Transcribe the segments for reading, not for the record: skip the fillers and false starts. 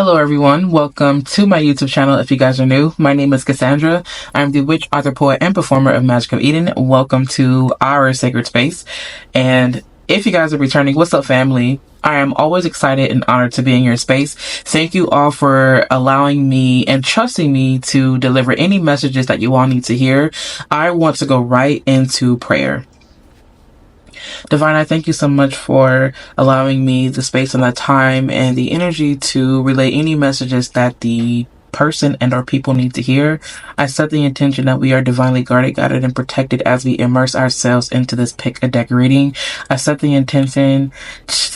Hello everyone, welcome to my YouTube channel. If you guys are new, my name is Cassandra. I'm the witch, author, poet, and performer of Magic of Eden. Welcome to our sacred space. And if you guys are returning, what's up family? I am always excited and honored to be in your space. Thank you all for allowing me and trusting me to deliver any messages that you all need to hear. I want to go right into prayer. Divine, I thank you so much for allowing me the space and the time and the energy to relay any messages that the person and or people need to hear. I set the intention that we are divinely guarded, guided, and protected as we immerse ourselves into this pick a deck reading. I set the intention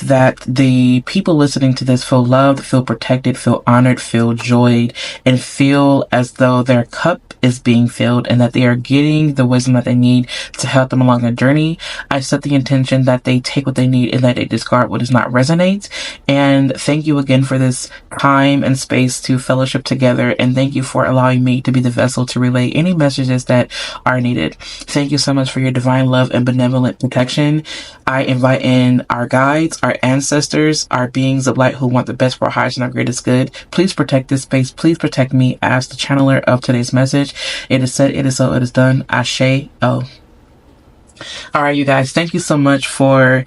that the people listening to this feel loved, feel protected, feel honored, feel joyed, and feel as though their cup is being filled and that they are getting the wisdom that they need to help them along their journey. I set the intention that they take what they need and that they discard what does not resonate. And thank you again for this time and space to fellowship together. And thank you for allowing me to be the vessel to relay any messages that are needed. Thank you so much for your divine love and benevolent protection. I invite in our guides, our ancestors, our beings of light who want the best for our highest and our greatest good. Please protect this space. Please protect me as the channeler of today's message. It is said, it is so, it is done. Ashe. Oh. Alright, you guys, thank you so much for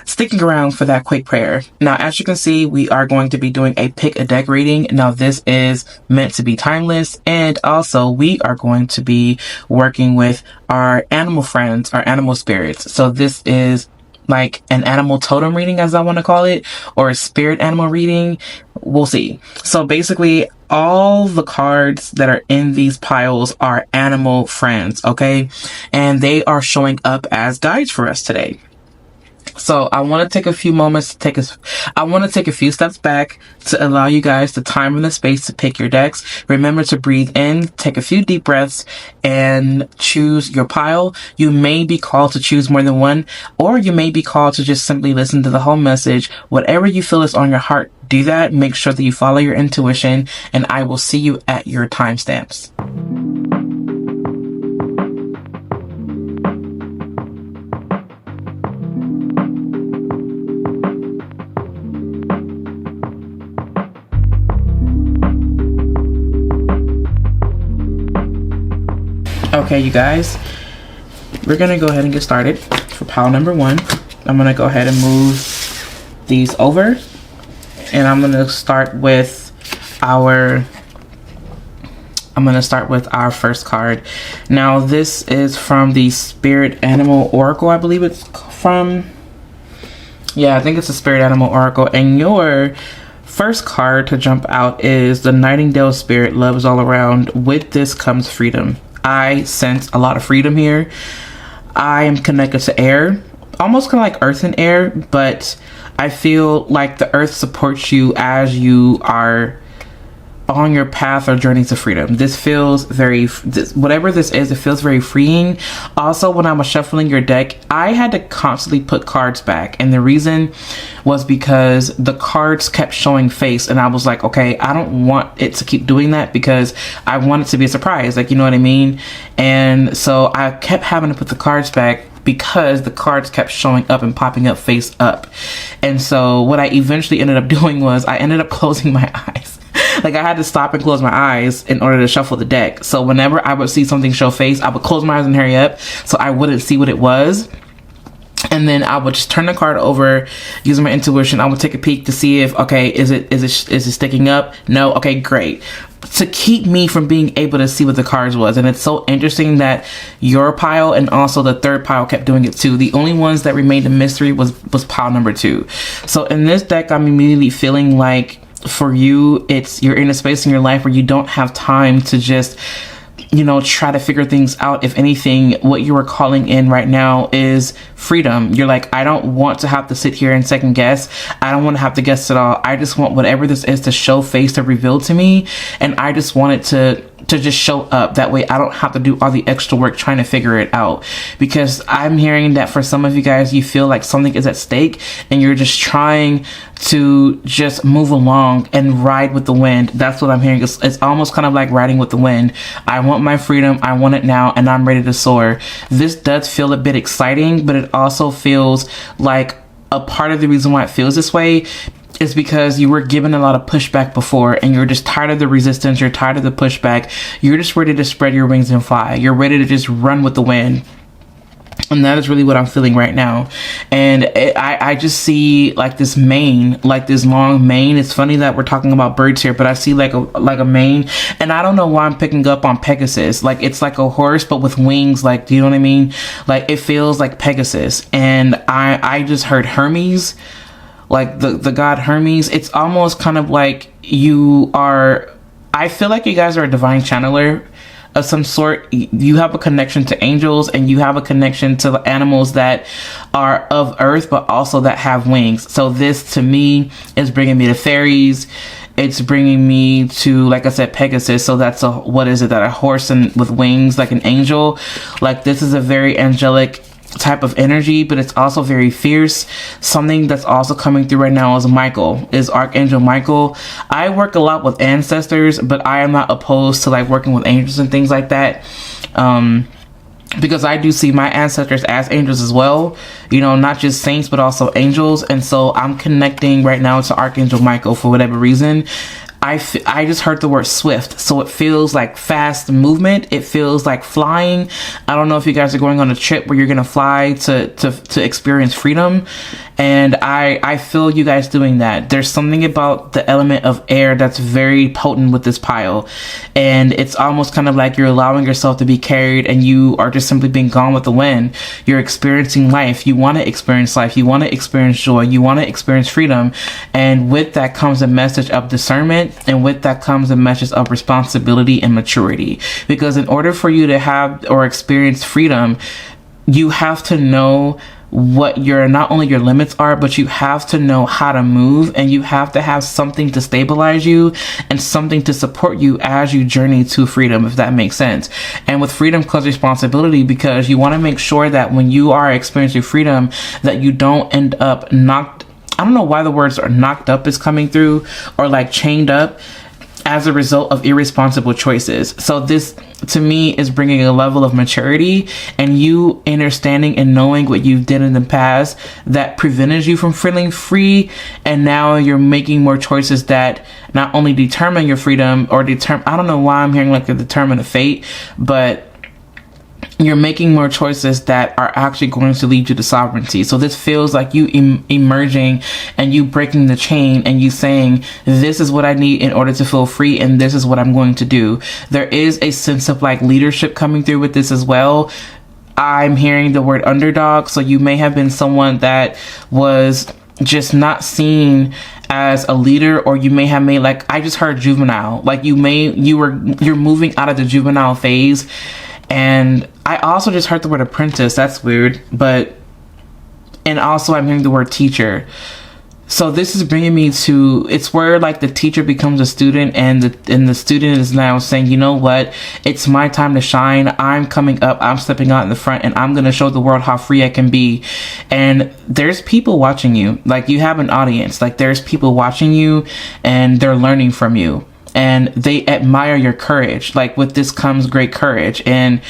sticking around for that quick prayer. Now, as you can see, we are going to be doing a pick a deck reading. Now, this is meant to be timeless, and also we are going to be working with our animal friends, our animal spirits. So this is like an animal totem reading, as I want to call it, or a spirit animal reading. We'll see. So basically, all the cards that are in these piles are animal friends, okay? And they are showing up as guides for us today. So I want to take a few moments to I want to take a few steps back to allow you guys the time and the space to pick your decks. Remember to breathe in, take a few deep breaths, and choose your pile. You may be called to choose more than one, or you may be called to just simply listen to the whole message. Whatever you feel is on your heart, do that. Make sure that you follow your intuition, and I will see you at your timestamps. Okay, you guys, we're gonna go ahead and get started for pile number one. I'm gonna go ahead and move these over, and I'm gonna start with our first card. Now, this is from the Spirit Animal Oracle, I believe it's from. Yeah, I think it's a Spirit Animal Oracle, and your first card to jump out is the Nightingale Spirit. Love is all around. With this comes freedom. I sense a lot of freedom here. I am connected to air, almost kind of like earth and air, but I feel like the earth supports you as you are on your path or journey to freedom. This feels very, whatever this is, it feels very freeing. Also, when I was shuffling your deck, I had to constantly put cards back, and the reason was because the cards kept showing face, and I was like, okay, I don't want it to keep doing that because I want it to be a surprise, like, you know what I mean? And so I kept having to put the cards back because the cards kept showing up and popping up face up. And so what I eventually ended up doing was I ended up closing my eyes. Like, I had to stop and close my eyes in order to shuffle the deck. So whenever I would see something show face, I would close my eyes and hurry up so I wouldn't see what it was. And then I would just turn the card over using my intuition. I would take a peek to see if, okay, is it sticking up? No. Okay, great. To keep me from being able to see what the cards was. And it's so interesting that your pile and also the third pile kept doing it too. The only ones that remained a mystery was pile number 2. So in this deck, I'm immediately feeling like for you, you're in a space in your life where you don't have time to just, you know, try to figure things out. If anything, what you are calling in right now is freedom. You're like, I don't want to have to sit here and second guess. I don't want to have to guess at all. I just want whatever this is to show face, to reveal to me. And I just want it to just show up. That way I don't have to do all the extra work trying to figure it out. Because I'm hearing that for some of you guys, you feel like something is at stake and you're just trying to just move along and ride with the wind. That's what I'm hearing. It's almost kind of like riding with the wind. I want my freedom. I want it now, and I'm ready to soar. This does feel a bit exciting, but it also feels like a part of the reason why it feels this way is because you were given a lot of pushback before, and you're just tired of the resistance, you're tired of the pushback, you're just ready to spread your wings and fly. You're ready to just run with the wind. And that is really what I'm feeling right now. And I just see like this mane, like this long mane. It's funny that we're talking about birds here, but I see like a mane. And I don't know why I'm picking up on Pegasus. Like it's like a horse, but with wings. Like, do you know what I mean? Like it feels like Pegasus. And I just heard Hermes, like the god Hermes. It's almost kind of like you are, I feel like you guys are a divine channeler of some sort. You have a connection to angels, and you have a connection to the animals that are of earth but also that have wings. So this to me is bringing me to fairies. It's bringing me to, like I said, Pegasus. So that's what is it, that a horse and with wings, like an angel. Like this is a very angelic type of energy, but it's also very fierce. Something that's also coming through right now is Archangel Michael. I work a lot with ancestors, but I am not opposed to like working with angels and things like that, because I do see my ancestors as angels as well, you know, not just saints but also angels. And so I'm connecting right now to Archangel Michael for whatever reason. I just heard the word swift, so it feels like fast movement. It feels like flying. I don't know if you guys are going on a trip where you're gonna fly to experience freedom, and I feel you guys doing that. There's something about the element of air that's very potent with this pile, and it's almost kind of like you're allowing yourself to be carried, and you are just simply being gone with the wind. You're experiencing life. You want to experience life. You want to experience joy. You want to experience freedom, and with that comes a message of discernment. And with that comes a message of responsibility and maturity. Because in order for you to have or experience freedom, you have to know what your, not only your limits are, but you have to know how to move, and you have to have something to stabilize you and something to support you as you journey to freedom, if that makes sense. And with freedom comes responsibility, because you want to make sure that when you are experiencing freedom, that you don't end up knocked, I don't know why the words are knocked up is coming through, or like chained up as a result of irresponsible choices. So this to me is bringing a level of maturity, and you understanding and knowing what you did in the past that prevented you from feeling free, and now you're making more choices that not only determine your freedom or determine, I don't know why I'm hearing like a determine a fate, but you're making more choices that are actually going to lead you to sovereignty. So this feels like you emerging and you breaking the chain, and you saying, this is what I need in order to feel free, and this is what I'm going to do. There is a sense of like leadership coming through with this as well. I'm hearing the word underdog. So you may have been someone that was just not seen as a leader, or you may have made, like I just heard juvenile, like you're moving out of the juvenile phase. And I also just heard the word apprentice. That's weird. And also I'm hearing the word teacher. So this is bringing me to, it's where like the teacher becomes a student, and the student is now saying, you know what, it's my time to shine. I'm coming up, I'm stepping out in the front, and I'm going to show the world how free I can be. And there's people watching you. Like you have an audience. Like there's people watching you, and they're learning from you. And they admire your courage. Like with this comes great courage, and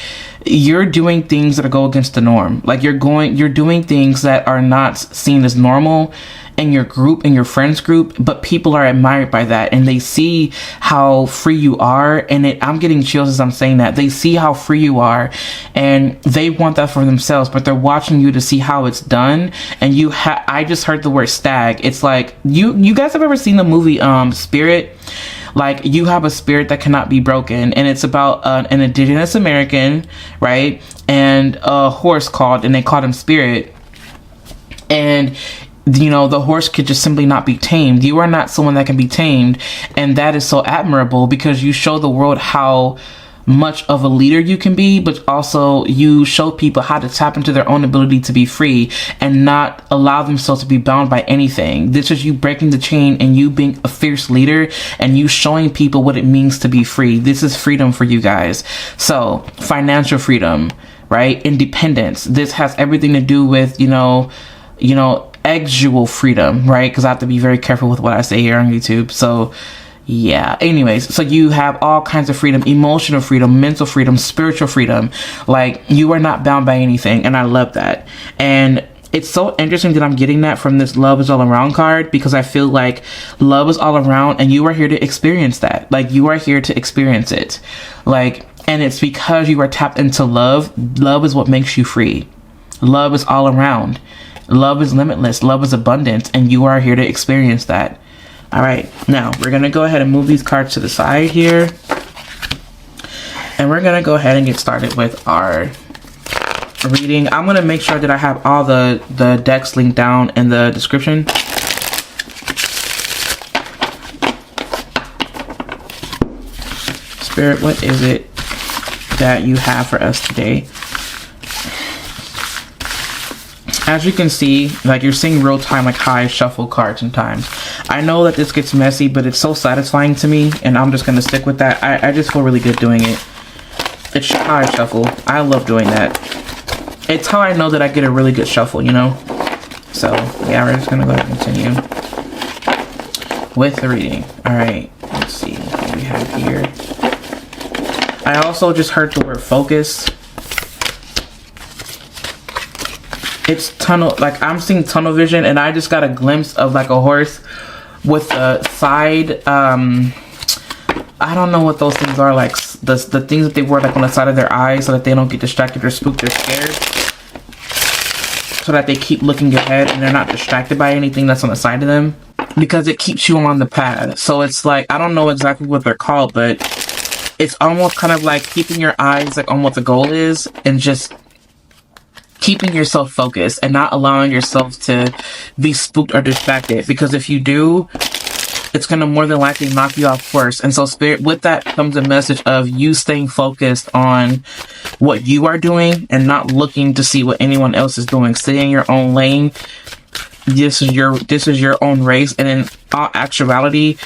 you're doing things that go against the norm. Like you're doing things that are not seen as normal in your group, in your friends group, but people are admired by that, and they see how free you are. And I'm getting chills as I'm saying that. They see how free you are, and they want that for themselves, but they're watching you to see how it's done. And I just heard the word stag. It's like, you guys have ever seen the movie Spirit? Like you have a spirit that cannot be broken, and it's about an indigenous American, right? And a horse and they called him Spirit. And you know, the horse could just simply not be tamed. You are not someone that can be tamed, and that is so admirable, because you show the world how much of a leader you can be, but also you show people how to tap into their own ability to be free and not allow themselves to be bound by anything. This is you breaking the chain, and you being a fierce leader, and you showing people what it means to be free. This is freedom for you guys. So financial freedom, right? Independence. This has everything to do with, you know, actual freedom, right? Because I have to be very careful with what I say here on YouTube. So yeah, anyways, so you have all kinds of freedom: emotional freedom, mental freedom, spiritual freedom. Like you are not bound by anything, and I love that. And it's so interesting that I'm getting that from this love is all around card, because I feel like love is all around and you are here to experience that. Like, you are here to experience it. Like, and it's because you are tapped into love. Love is what makes you free. Love is all around. Love is limitless. Love is abundant, and you are here to experience that. All right, now we're going to go ahead and move these cards to the side here. And we're going to go ahead and get started with our reading. I'm going to make sure that I have all the decks linked down in the description. Spirit, what is it that you have for us today? As you can see, like, you're seeing real time, like, high shuffle cards sometimes. I know that this gets messy, but it's so satisfying to me, and I'm just going to stick with that. I just feel really good doing it. It's high shuffle. I love doing that. It's how I know that I get a really good shuffle, you know? So, yeah, we're just going to go ahead and continue with the reading. Alright, let's see what we have here. I also just heard the word focus. It's tunnel, like, I'm seeing tunnel vision, and I just got a glimpse of, like, a horse with a side, I don't know what those things are, like, the things that they wear, like, on the side of their eyes so that they don't get distracted or spooked or scared. So that they keep looking ahead and they're not distracted by anything that's on the side of them. Because it keeps you on the path. So it's like, I don't know exactly what they're called, but it's almost kind of like keeping your eyes, like, on what the goal is, and just keeping yourself focused and not allowing yourself to be spooked or distracted, because if you do, it's going to more than likely knock you off course. And so, Spirit, with that comes a message of you staying focused on what you are doing and not looking to see what anyone else is doing. Stay in your own lane. This is your own race, and in all actuality,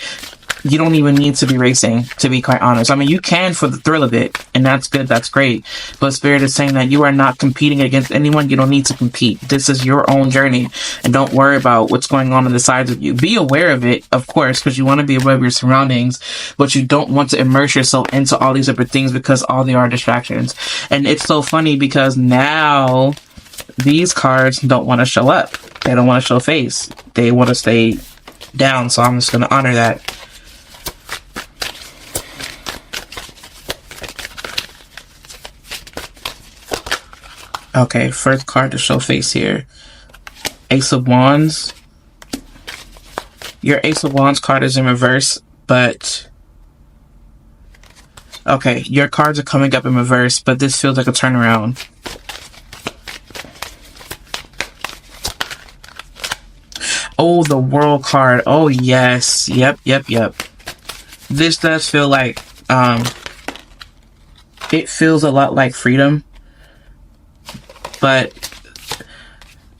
you don't even need to be racing, to be quite honest. I mean, you can for the thrill of it, and that's good, that's great. But Spirit is saying that you are not competing against anyone. You don't need to compete. This is your own journey, and don't worry about what's going on the sides of you. Be aware of it, of course, because you want to be aware of your surroundings, but you don't want to immerse yourself into all these other things, because all they are distractions. And it's so funny because now these cards don't want to show up. They don't want to show face. They want to stay down, so I'm just going to honor that. Okay, first card to show face here. Ace of Wands. Your Ace of Wands card is in reverse, but... okay, your cards are coming up in reverse, but this feels like a turnaround. Oh, the World card. Oh, yes. Yep. This does feel like... it feels a lot like freedom. But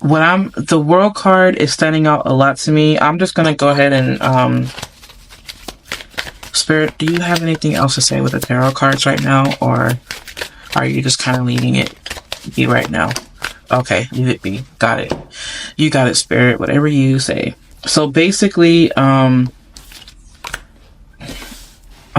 the World card is standing out a lot to me. I'm just gonna go ahead and Spirit, do you have anything else to say with the tarot cards right now, or are you just kind of leaving it be right now? Okay, leave it be. Got it. You got it, Spirit. Whatever you say. So basically, I'm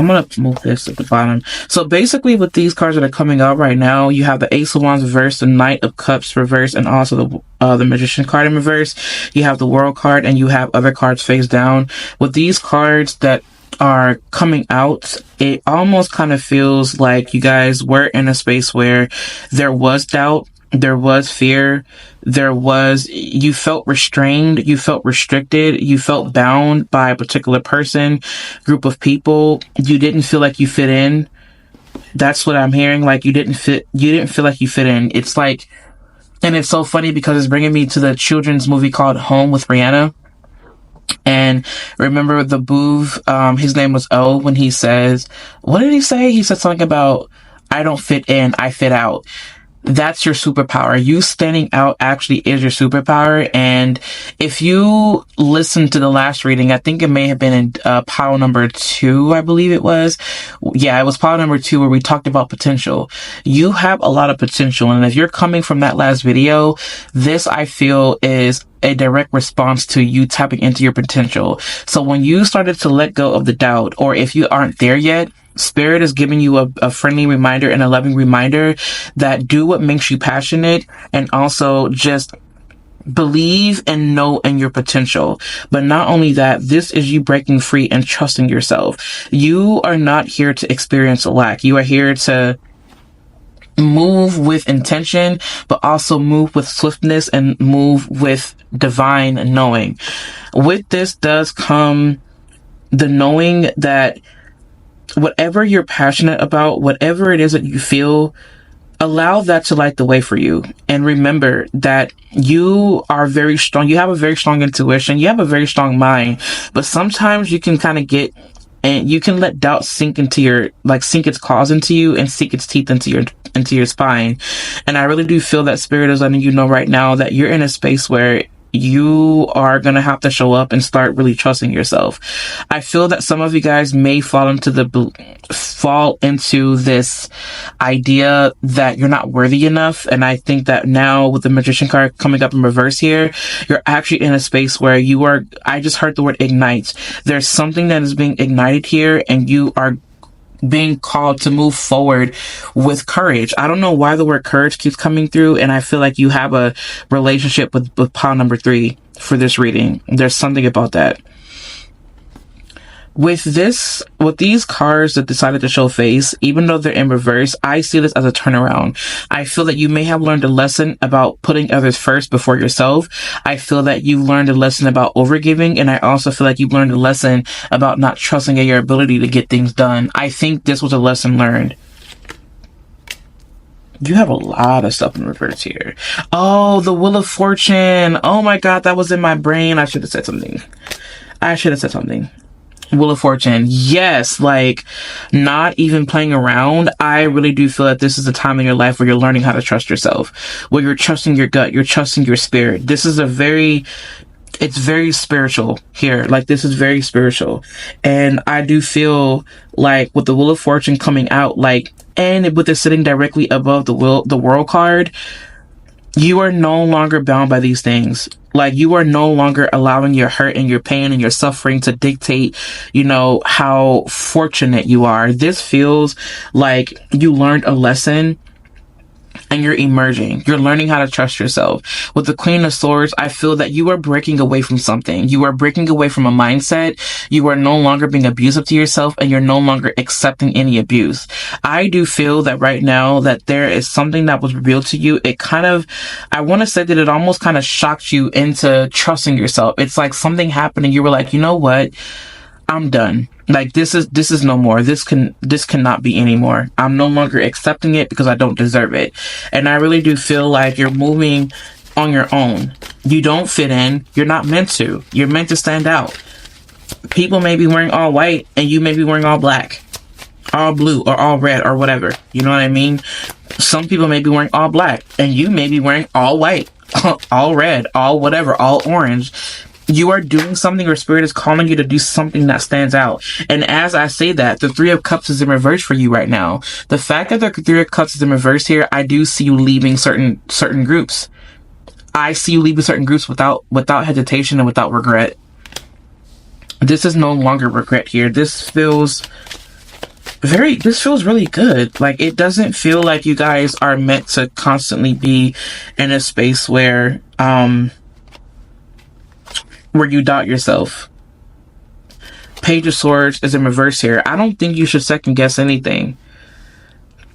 going to move this at the bottom. So basically with these cards that are coming out right now, you have the Ace of Wands reverse, the Knight of Cups reverse, and also the Magician card in reverse. You have the World card, and you have other cards face down. With these cards that are coming out, it almost kind of feels like you guys were in a space where there was doubt, there was fear, you felt restrained, you felt restricted, you felt bound by a particular person, group of people. You didn't feel like you fit in. That's what I'm hearing. Like, you didn't feel like you fit in. It's like, and it's so funny because it's bringing me to the children's movie called Home with Rihanna. And remember the Boov, his name was O, when he says, what did he say? He said something about, I don't fit in, I fit out. That's your superpower. You standing out actually is your superpower. And if you listen to the last reading, I think it may have been in pile number 2, I believe it was. Yeah, it was pile number 2 where we talked about potential. You have a lot of potential. And if you're coming from that last video, this I feel is a direct response to you tapping into your potential. So when you started to let go of the doubt, or if you aren't there yet, Spirit is giving you a friendly reminder and a loving reminder that do what makes you passionate, and also just believe and know in your potential. But not only that, this is you breaking free and trusting yourself. You are not here to experience lack. You are here to move with intention, but also move with swiftness and move with divine knowing. With this does come the knowing that whatever you're passionate about, whatever it is that you feel, allow that to light the way for you. And remember that you are very strong. You have a very strong intuition. You have a very strong mind. But sometimes you can kind of get, and you can let doubt sink into your, sink its claws into you and sink its teeth into your spine. And I really do feel that Spirit is letting you know right now that you're in a space where you are going to have to show up and start really trusting yourself. I feel that some of you guys may fall into this idea that you're not worthy enough. And I think that now with the Magician card coming up in reverse here, you're actually in a space where you are, I just heard the word ignite. There's something that is being ignited here, and you are being called to move forward with courage. I don't know why the word courage keeps coming through, and I feel like you have a relationship with pile number 3 for this reading. There's something about that. With these cards that decided to show face, even though they're in reverse, I see this as a turnaround. I feel that you may have learned a lesson about putting others first before yourself. I feel that you learned a lesson about overgiving, and I also feel like you've learned a lesson about not trusting in your ability to get things done. I think this was a lesson learned. You have a lot of stuff in reverse here. Oh, the Wheel of Fortune. Oh my God, that was in my brain. I should have said something. Wheel of Fortune. Yes, not even playing around. I really do feel that this is a time in your life where you're learning how to trust yourself, where you're trusting your gut, you're trusting your spirit. This is it's very spiritual here. This is very spiritual. And I do feel like with the Wheel of Fortune coming out, and with it sitting directly above the World card, you are no longer bound by these things. You are no longer allowing your hurt and your pain and your suffering to dictate, how fortunate you are. This feels like you learned a lesson and you're emerging. You're learning how to trust yourself. With the Queen of Swords, I feel that you are breaking away from something. You are breaking away from a mindset. You are no longer being abusive to yourself, and you're no longer accepting any abuse. I do feel that right now that there is something that was revealed to you. I want to say that it almost kind of shocked you into trusting yourself. It's like something happened and you were like, you know what? I'm done. This is no more. This cannot be anymore. I'm no longer accepting it because I don't deserve it. And I really do feel like you're moving on your own. You don't fit in. You're not meant to. You're meant to stand out. People may be wearing all white and you may be wearing all black, all blue, or all red, or whatever. You know what I mean? Some people may be wearing all black and you may be wearing all white, all red, all whatever, all orange. You are doing something, or Spirit is calling you to do something that stands out. And as I say that, the 3 of Cups is in reverse for you right now. The fact that the 3 of Cups is in reverse here, I do see you leaving certain groups. I see you leaving certain groups without hesitation and without regret. This is no longer regret here. This feels really good. It doesn't feel like you guys are meant to constantly be in a space where you doubt yourself. Page of Swords is in reverse here. I don't think you should second guess anything.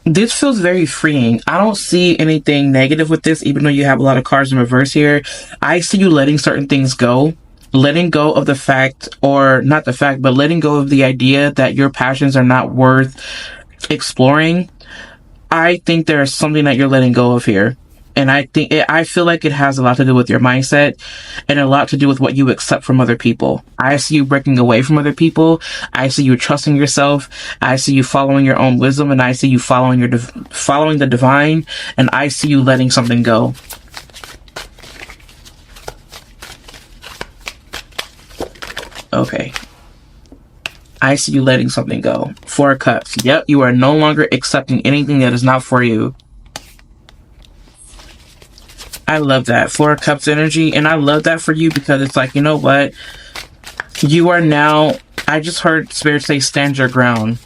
This feels very freeing. I don't see anything negative with this, even though you have a lot of cards in reverse here. I see you letting certain things go. Letting go of the fact, or not the fact, but letting go of the idea that your passions are not worth exploring. I think there's something that you're letting go of here. And I feel like it has a lot to do with your mindset and a lot to do with what you accept from other people. I see you breaking away from other people. I see you trusting yourself. I see you following your own wisdom, and I see you following the divine, and I see you letting something go. Okay. I see you letting something go. 4 of Cups. Yep, you are no longer accepting anything that is not for you. I love that. 4 of Cups energy. And I love that for you because it's you know what? You are now, I just heard Spirit say, stand your ground.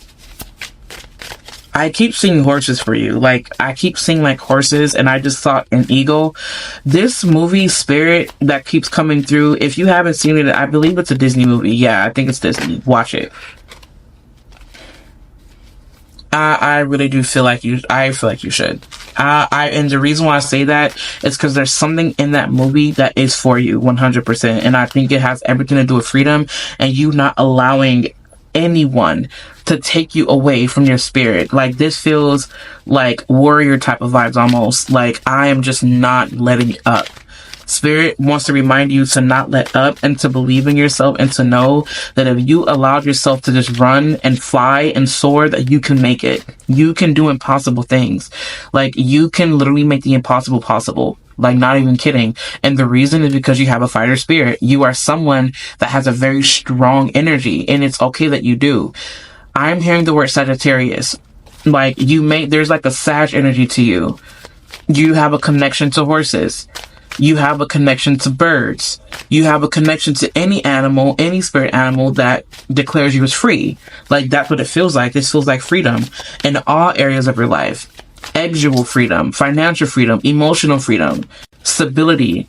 I keep seeing horses for you. Like, I keep seeing like horses, and I just thought an eagle. This movie Spirit that keeps coming through, if you haven't seen it, I believe it's a Disney movie. Yeah, I think it's Disney. Watch it. I really do feel like you. I feel like you should. And the reason why I say that is because there's something in that movie that is for you, 100%. And I think it has everything to do with freedom and you not allowing anyone to take you away from your spirit. Like, this feels like warrior type of vibes almost. Like, I am just not letting up. Spirit wants to remind you to not let up and to believe in yourself and to know that if you allowed yourself to just run and fly and soar, that you can make it. You can do impossible things. Like, you can literally make the impossible possible. Like, not even kidding. And the reason is because you have a fighter spirit. You are someone that has a very strong energy, and it's okay that you do. I'm hearing the word Sagittarius. Like, there's like a Sag energy to you. You have a connection to horses. You have a connection to birds. You have a connection to any animal, any spirit animal that declares you as free. Like, that's what it feels like. This feels like freedom in all areas of your life. Sexual freedom, financial freedom, emotional freedom, stability.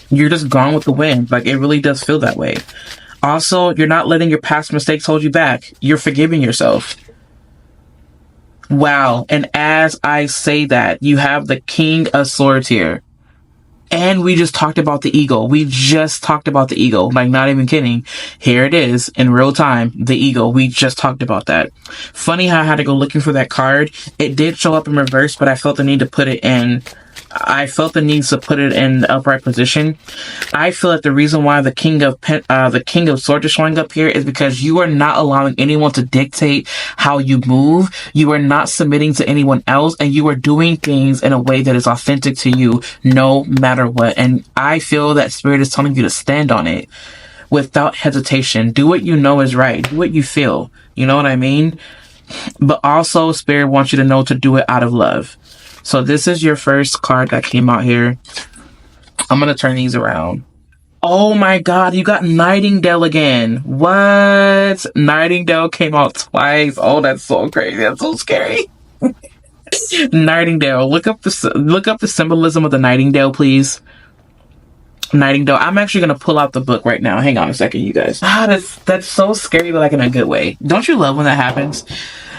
You're just gone with the wind. Like, it really does feel that way. Also, you're not letting your past mistakes hold you back. You're forgiving yourself. Wow. And as I say that, you have the King of Swords here. And we just talked about the eagle. We just talked about the eagle. Like, not even kidding. Here it is in real time. The eagle. We just talked about that. Funny how I had to go looking for that card. It did show up in reverse, but I felt the need to put it in. I felt the need to put it in the upright position. I feel that the reason why the King of Swords is showing up here is because you are not allowing anyone to dictate how you move. You are not submitting to anyone else, and you are doing things in a way that is authentic to you, no matter what. And I feel that Spirit is telling you to stand on it without hesitation. Do what you know is right. Do what you feel. You know what I mean? But also, Spirit wants you to know to do it out of love. So this is your first card that came out here. I'm going to turn these around. Oh my God, you got Nightingale again. What? Nightingale came out twice. Oh, that's so crazy. That's so scary. Nightingale. Look up the symbolism of the Nightingale, please. Nightingale. I'm actually going to pull out the book right now. Hang on a second, you guys. That's so scary, but like in a good way. Don't you love when that happens?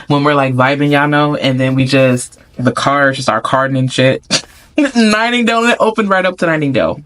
When we're like vibing, y'all know, and then the cards just are carding and shit. Nightingale, it opened right up to Nightingale.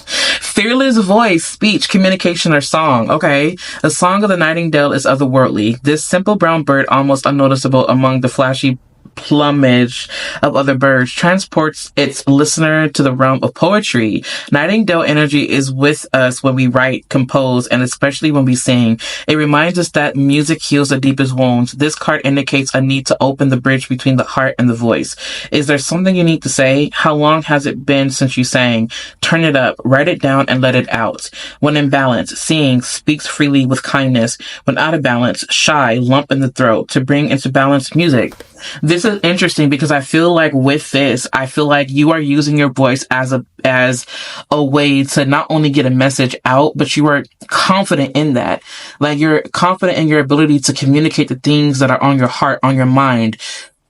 Fearless voice, speech, communication, or song. Okay. The song of the Nightingale is otherworldly. This simple brown bird, almost unnoticeable among the flashy plumage of other birds, transports its listener to the realm of poetry. Nightingale energy is with us when we write, compose, and especially when we sing. It reminds us that music heals the deepest wounds. This card indicates a need to open the bridge between the heart and the voice. Is there something you need to say? How long has it been since you sang? Turn it up, write it down, and let it out. When in balance, sing, speaks freely with kindness. When out of balance, shy, lump in the throat. To bring into balance, music. This is interesting because I feel like with this, I feel like you are using your voice as a way to not only get a message out, but you are confident in that. Like, you're confident in your ability to communicate the things that are on your heart, on your mind.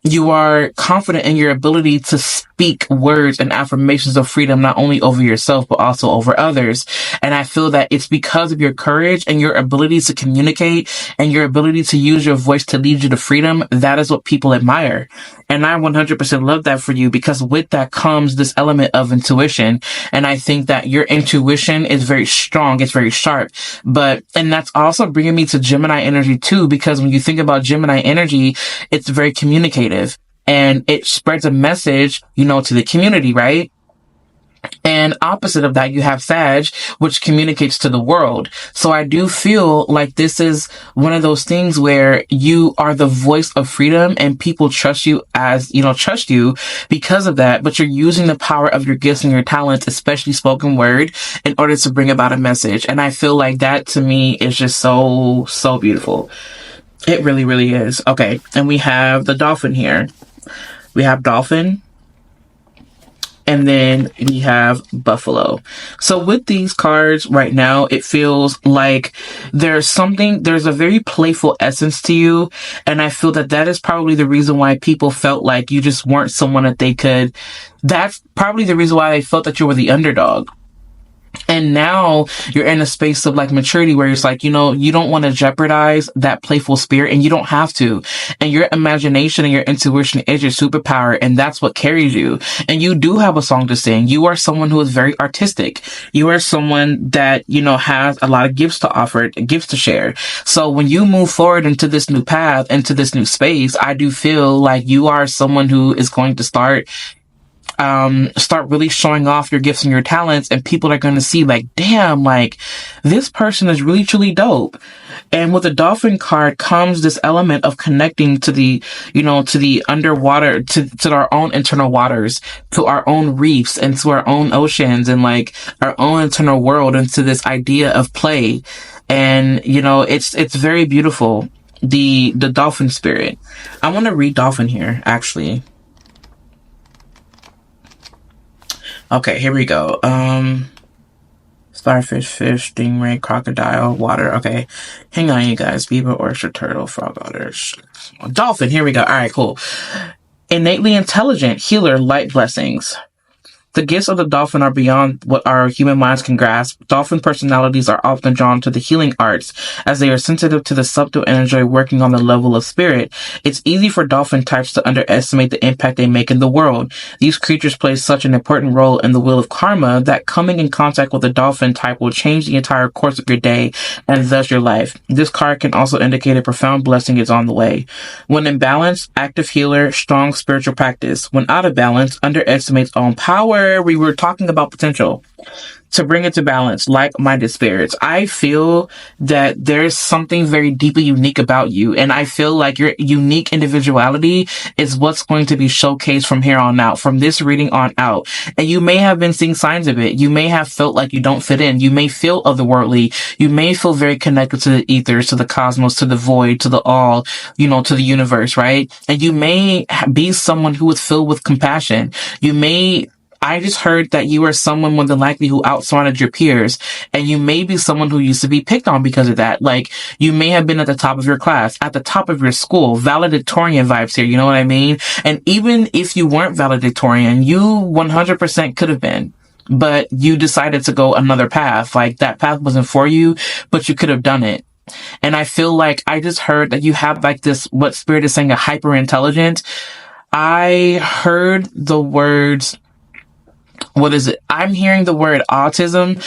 You are confident in your ability to speak words and affirmations of freedom, not only over yourself, but also over others. And I feel that it's because of your courage and your ability to communicate and your ability to use your voice to lead you to freedom. That is what people admire. And I 100% love that for you, because with that comes this element of intuition. And I think that your intuition is very strong. It's very sharp. And that's also bringing me to Gemini energy too, because when you think about Gemini energy, it's very communicative. And it spreads a message, to the community, right? And opposite of that, you have Sag, which communicates to the world. So I do feel like this is one of those things where you are the voice of freedom and people trust you trust you because of that. But you're using the power of your gifts and your talents, especially spoken word, in order to bring about a message. And I feel like that to me is just so, so beautiful. It really, really is. Okay. And we have the dolphin here. We have dolphin. And then we have Buffalo. So with these cards right now, it feels like there's a very playful essence to you. And I feel that that is probably the reason why people felt like you just weren't someone that that's probably the reason why they felt that you were the underdog. And now you're in a space of like maturity where it's like, you don't want to jeopardize that playful spirit, and you don't have to. And your imagination and your intuition is your superpower, and that's what carries you. And you do have a song to sing. You are someone who is very artistic. You are someone that, has a lot of gifts to offer, gifts to share. So when you move forward into this new path, into this new space, I do feel like you are someone who is going to start really showing off your gifts and your talents, and people are going to see like, damn, like this person is really truly dope. And with the dolphin card comes this element of connecting to the, to the underwater, to our own internal waters, to our own reefs, and to our own oceans, and like our own internal world, into this idea of play. And, it's very beautiful. The dolphin spirit. I want to read dolphin here, actually. Okay, here we go. Starfish, fish, stingray, crocodile, water. Okay, hang on, you guys. Beaver, oyster, turtle, frog, otter, dolphin. Here we go. All right, cool. Innately intelligent, healer, light blessings. The gifts of the dolphin are beyond what our human minds can grasp. Dolphin personalities are often drawn to the healing arts, as they are sensitive to the subtle and enjoy working on the level of spirit. It's easy for dolphin types to underestimate the impact they make in the world. These creatures play such an important role in the wheel of karma that coming in contact with a dolphin type will change the entire course of your day and thus your life. This card can also indicate a profound blessing is on the way. When in balance, active healer, strong spiritual practice. When out of balance, underestimates own power. We were talking about potential. To bring it to balance, like-minded spirits. I feel that there's something very deeply unique about you, and I feel like your unique individuality is what's going to be showcased from here on out, from this reading on out. And you may have been seeing signs of it. You may have felt like you don't fit in. You may feel otherworldly. You may feel very connected to the ethers, to the cosmos, to the void, to the all, to the universe, right? And you may be someone who is filled with compassion. I just heard that you are someone more than likely who outsmarted your peers, and you may be someone who used to be picked on because of that. Like, you may have been at the top of your class, at the top of your school, valedictorian vibes here, you know what I mean? And even if you weren't valedictorian, you 100% could have been, but you decided to go another path. Like, that path wasn't for you, but you could have done it. And I feel like I just heard that you have like this, what Spirit is saying, a hyper intelligent. I heard the words, what is it? I'm hearing the word autism,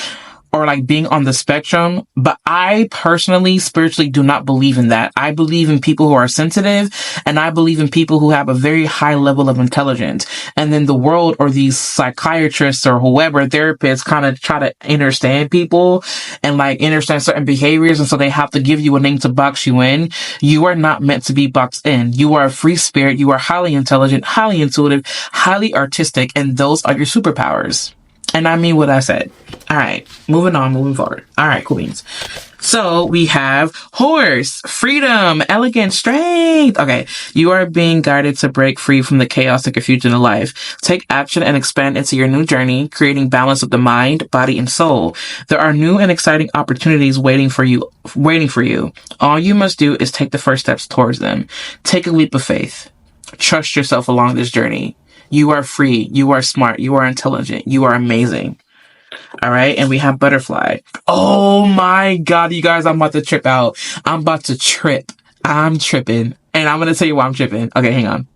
or like being on the spectrum, but I personally, spiritually do not believe in that. I believe in people who are sensitive, and I believe in people who have a very high level of intelligence. And then the world, or these psychiatrists or whoever, therapists, kind of try to understand people and like understand certain behaviors, and so they have to give you a name to box you in. You are not meant to be boxed in. You are a free spirit. You are highly intelligent, highly intuitive, highly artistic, and those are your superpowers. And I mean what I said. All right, moving forward. All right, cool beans. So we have horse, freedom, elegance, strength. Okay, you are being guided to break free from the chaos and confusion of life. Take action and expand into your new journey, creating balance of the mind, body, and soul. There are new and exciting opportunities waiting for you. All you must do is take the first steps towards them. Take a leap of faith. Trust yourself along this journey. You are free. You are smart. You are intelligent. You are amazing. All right. And we have butterfly. Oh my God, you guys, I'm about to trip out. I'm about to trip. I'm tripping. And I'm going to tell you why I'm tripping. Okay, hang on.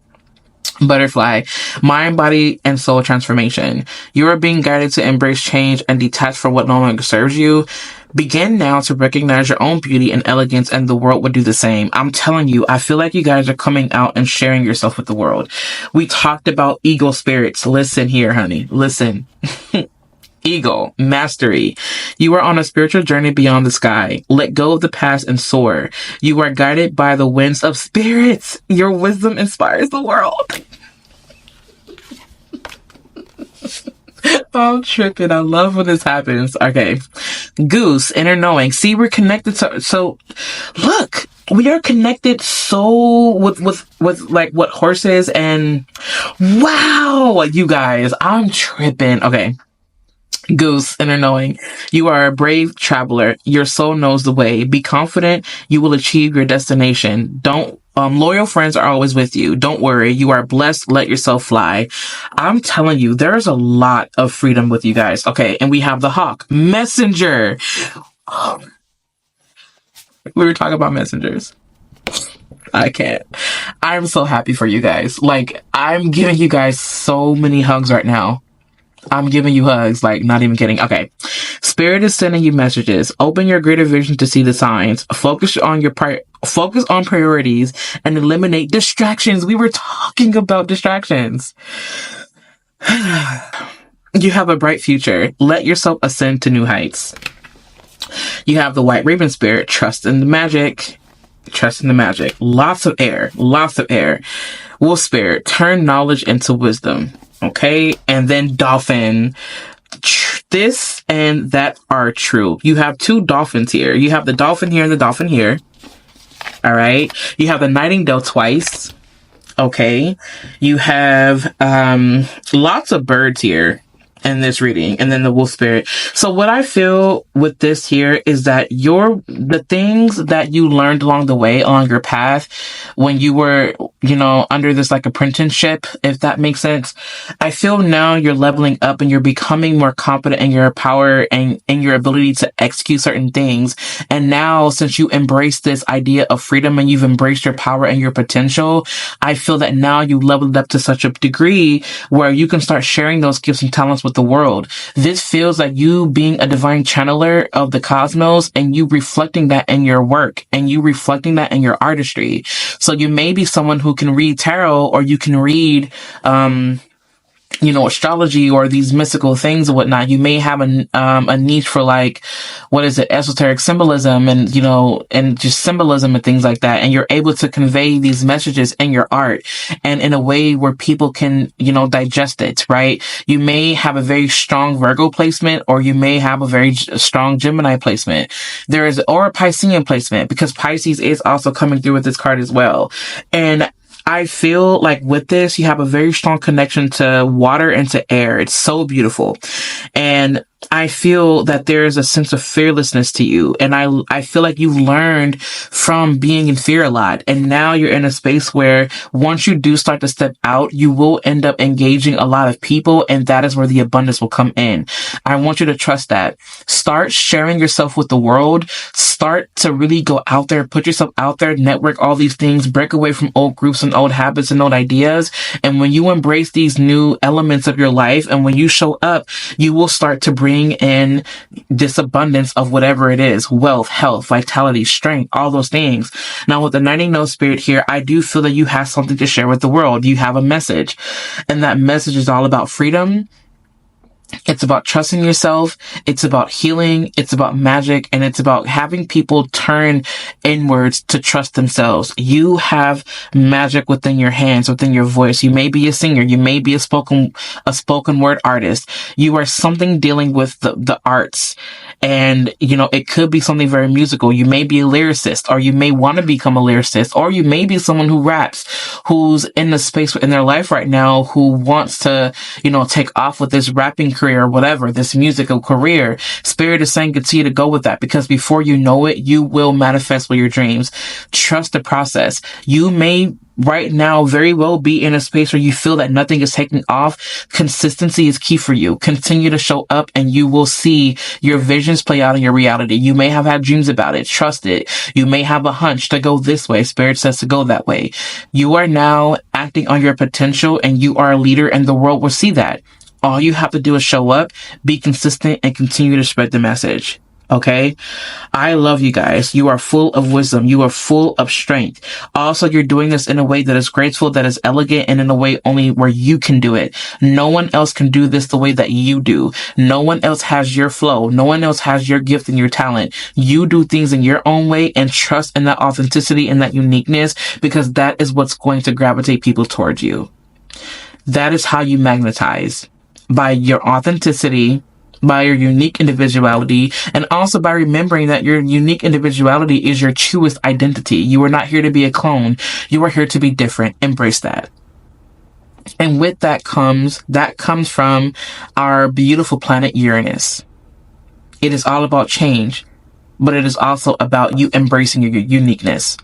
Butterfly, mind, body, and soul transformation. You are being guided to embrace change and detach from what no longer serves you. Begin now to recognize your own beauty and elegance, and the world will do the same. I'm telling you, I feel like you guys are coming out and sharing yourself with the world. We talked about eagle spirits. Listen here, honey. Listen. Eagle, mastery. You are on a spiritual journey beyond the sky. Let go of the past and soar. You are guided by the winds of spirits. Your wisdom inspires the world. I'm tripping. I love when this happens. Okay. Goose, inner knowing. See, we're connected to, so look, we are connected so with like what horses and wow, you guys, I'm tripping. Okay. Goose, inner knowing. You are a brave traveler. Your soul knows the way. Be confident. You will achieve your destination. Don't, loyal friends are always with you. Don't worry. You are blessed. Let yourself fly. I'm telling you, there's a lot of freedom with you guys. Okay. And we have the hawk. Messenger. We were talking about messengers. I can't. I'm so happy for you guys. Like, I'm giving you guys so many hugs right now. I'm giving you hugs, like, not even kidding. Okay. Spirit is sending you messages. Open your greater vision to see the signs. Focus on priorities and eliminate distractions. We were talking about distractions. You have a bright future. Let yourself ascend to new heights. You have the white raven spirit. Trust in the magic. Trust in the magic. Lots of air. Wolf spirit. Turn knowledge into wisdom. Okay. And then dolphin. This and that are true. You have two dolphins here. You have the dolphin here and the dolphin here. All right. You have the nightingale twice. Okay. You have lots of birds here in this reading, and then the wolf spirit. So what I feel with this here is that the things that you learned along the way on your path when you were, under this like apprenticeship, if that makes sense, I feel now you're leveling up and you're becoming more confident in your power and in your ability to execute certain things. And now, since you embrace this idea of freedom and you've embraced your power and your potential, I feel that now you leveled up to such a degree where you can start sharing those gifts and talents with the world. This feels like you being a divine channeler of the cosmos and you reflecting that in your work and you reflecting that in your artistry. So you may be someone who can read tarot, or you can read, astrology or these mystical things and whatnot. You may have a niche for like, esoteric symbolism and, and just symbolism and things like that. And you're able to convey these messages in your art and in a way where people can, digest it, right? You may have a very strong Virgo placement, or you may have a very strong Gemini placement. Or a Piscean placement, because Pisces is also coming through with this card as well. And I feel like with this, you have a very strong connection to water and to air. It's so beautiful. And I feel that there is a sense of fearlessness to you. And I feel like you've learned from being in fear a lot. And now you're in a space where once you do start to step out, you will end up engaging a lot of people. And that is where the abundance will come in. I want you to trust that. Start sharing yourself with the world. Start to really go out there, put yourself out there, network all these things, break away from old groups and old habits and old ideas. And when you embrace these new elements of your life and when you show up, you will start to bring in this abundance of whatever it is: wealth, health, vitality, strength, all those things. Now with the nightingale spirit here, I do feel that you have something to share with the world. You have a message, and that message is all about freedom. It's about trusting yourself. It's about healing. It's about magic. And it's about having people turn inwards to trust themselves. You have magic within your hands, within your voice. You may be a singer. You may be a spoken word artist. You are something dealing with the arts. And, it could be something very musical. You may be a lyricist, or you may want to become a lyricist, or you may be someone who raps, who's in the space in their life right now, who wants to, take off with this rapping career or whatever, this musical career. Spirit is saying continue to go with that, because before you know it, you will manifest with your dreams. Trust the process. You may right now very well be in a space where you feel that nothing is taking off. Consistency is key for you. Continue to show up and you will see your visions play out in your reality. You may have had dreams about it. Trust it. You may have a hunch to go this way. Spirit says to go that way. You are now acting on your potential and you are a leader, and the world will see that. All you have to do is show up, be consistent, and continue to spread the message. Okay? I love you guys. You are full of wisdom. You are full of strength. Also, you're doing this in a way that is graceful, that is elegant, and in a way only where you can do it. No one else can do this the way that you do. No one else has your flow. No one else has your gift and your talent. You do things in your own way, and trust in that authenticity and that uniqueness, because that is what's going to gravitate people towards you. That is how you magnetize. by your authenticity, by your unique individuality, and also by remembering that your unique individuality is your truest identity. You are not here to be a clone. You are here to be different. Embrace that. And with that comes from our beautiful planet Uranus. It is all about change, but it is also about you embracing your uniqueness,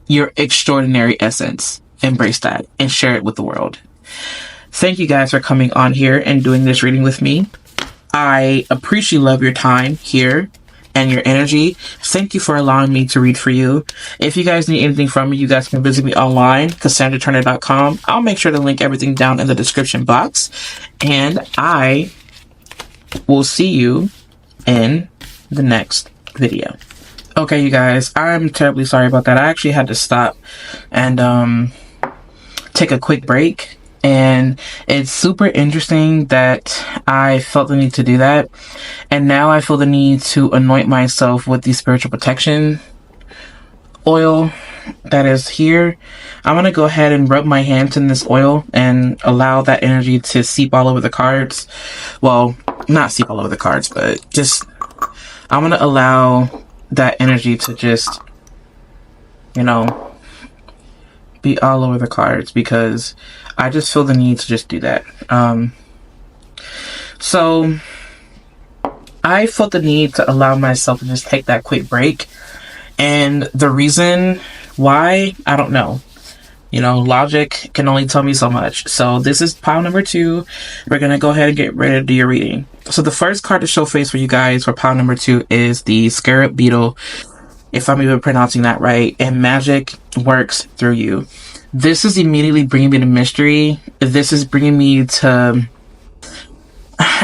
your extraordinary essence. Embrace that and share it with the world. Thank you guys for coming on here and doing this reading with me. I appreciate love your time here and your energy. Thank you for allowing me to read for you. If you guys need anything from me, you guys can visit me online, CassandraTurner.com. I'll make sure to link everything down in the description box. And I will see you in the next video. Okay, you guys, I'm terribly sorry about that. I actually had to stop and take a quick break. And it's super interesting that I felt the need to do that. And now I feel the need to anoint myself with the spiritual protection oil that is here. I'm going to go ahead and rub my hands in this oil and allow that energy to seep all over the cards. Well, not seep all over the cards, but just, I'm going to allow that energy to just, you know, be all over the cards, because I just feel the need to just do that. So I felt the need to allow myself to just take that quick break. And the reason why, I don't know. You know, logic can only tell me so much. So this is pile number 2. We're going to go ahead and get ready to do your reading. So the first card to show face for you guys for pile number 2 is the Scarab Beetle, if I'm even pronouncing that right, and magic works through you. This is immediately bringing me to mystery. This is bringing me to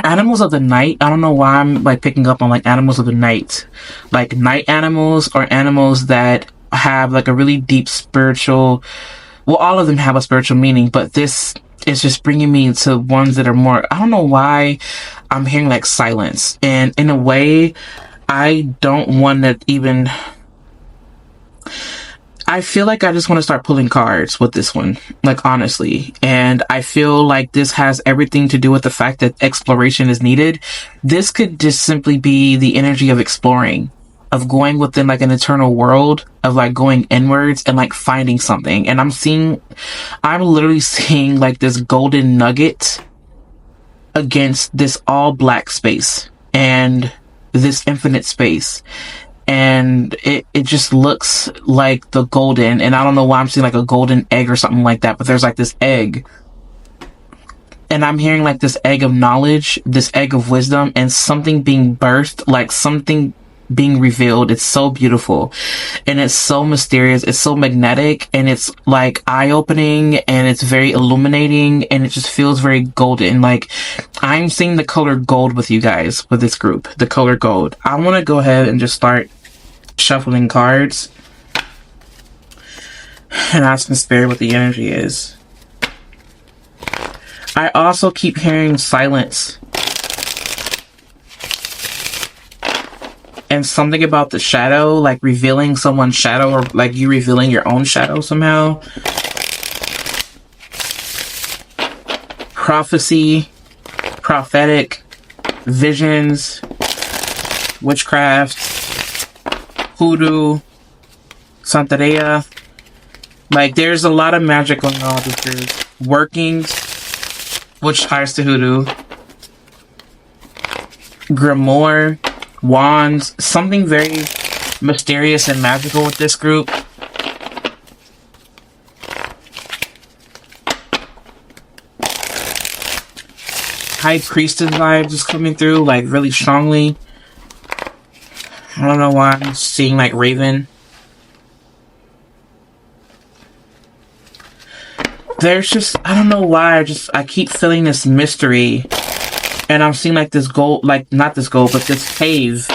animals of the night. I don't know why I'm like picking up on like animals of the night, like night animals, or animals that have like a really deep spiritual, well, all of them have a spiritual meaning, but this is just bringing me to ones that are more, I don't know why I'm hearing like silence. And in a way, I don't want to even, I feel like I just want to start pulling cards with this one, like honestly. And I feel like this has everything to do with the fact that exploration is needed. This could just simply be the energy of exploring, of going within like an eternal world, of like going inwards and like finding something. And I'm literally seeing like this golden nugget against this all black space and this infinite space. And it just looks like the golden, and I don't know why I'm seeing like a golden egg or something like that, but there's like this egg, and I'm hearing like this egg of knowledge, this egg of wisdom, and something being birthed, like something being revealed. It's so beautiful, and it's so mysterious, it's so magnetic, and it's like eye-opening, and it's very illuminating, and it just feels very golden. Like I'm seeing the color gold with you guys, with this group, the color gold. I want to go ahead and just start shuffling cards and asking Spirit what the energy is. I also keep hearing silence and something about the shadow, like revealing someone's shadow, or like you revealing your own shadow somehow. Prophecy, prophetic, visions, witchcraft, hoodoo, Santeria. Like there's a lot of magic going on with this. Workings, which ties to hoodoo. Grimoire, wands, something very mysterious and magical with this group. High Priestess vibes is coming through like really strongly. I don't know why I'm seeing like Raven. There's just, I don't know why, I keep feeling this mystery. And I'm seeing like this gold, like not this gold, but this cave.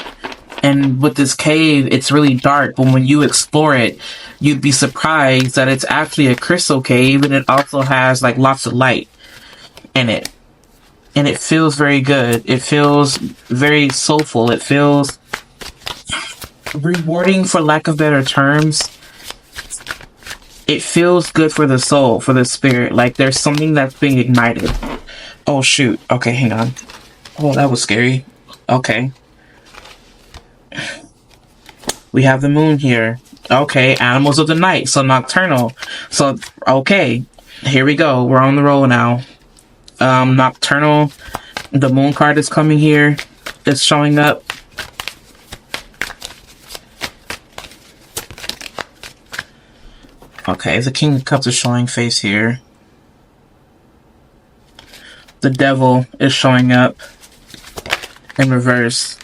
And with this cave, it's really dark. But when you explore it, you'd be surprised that it's actually a crystal cave. And it also has like lots of light in it. And it feels very good. It feels very soulful. It feels rewarding, for lack of better terms. It feels good for the soul, for the spirit. Like there's something that's being ignited. Oh shoot. Okay, hang on. Oh, that was scary. Okay. We have the moon here. Okay, animals of the night, so nocturnal. So, okay, here we go. We're on the roll now. Nocturnal. The moon card is coming here. It's showing up. Okay, the King of Cups is showing face here. The Devil is showing up in reverse.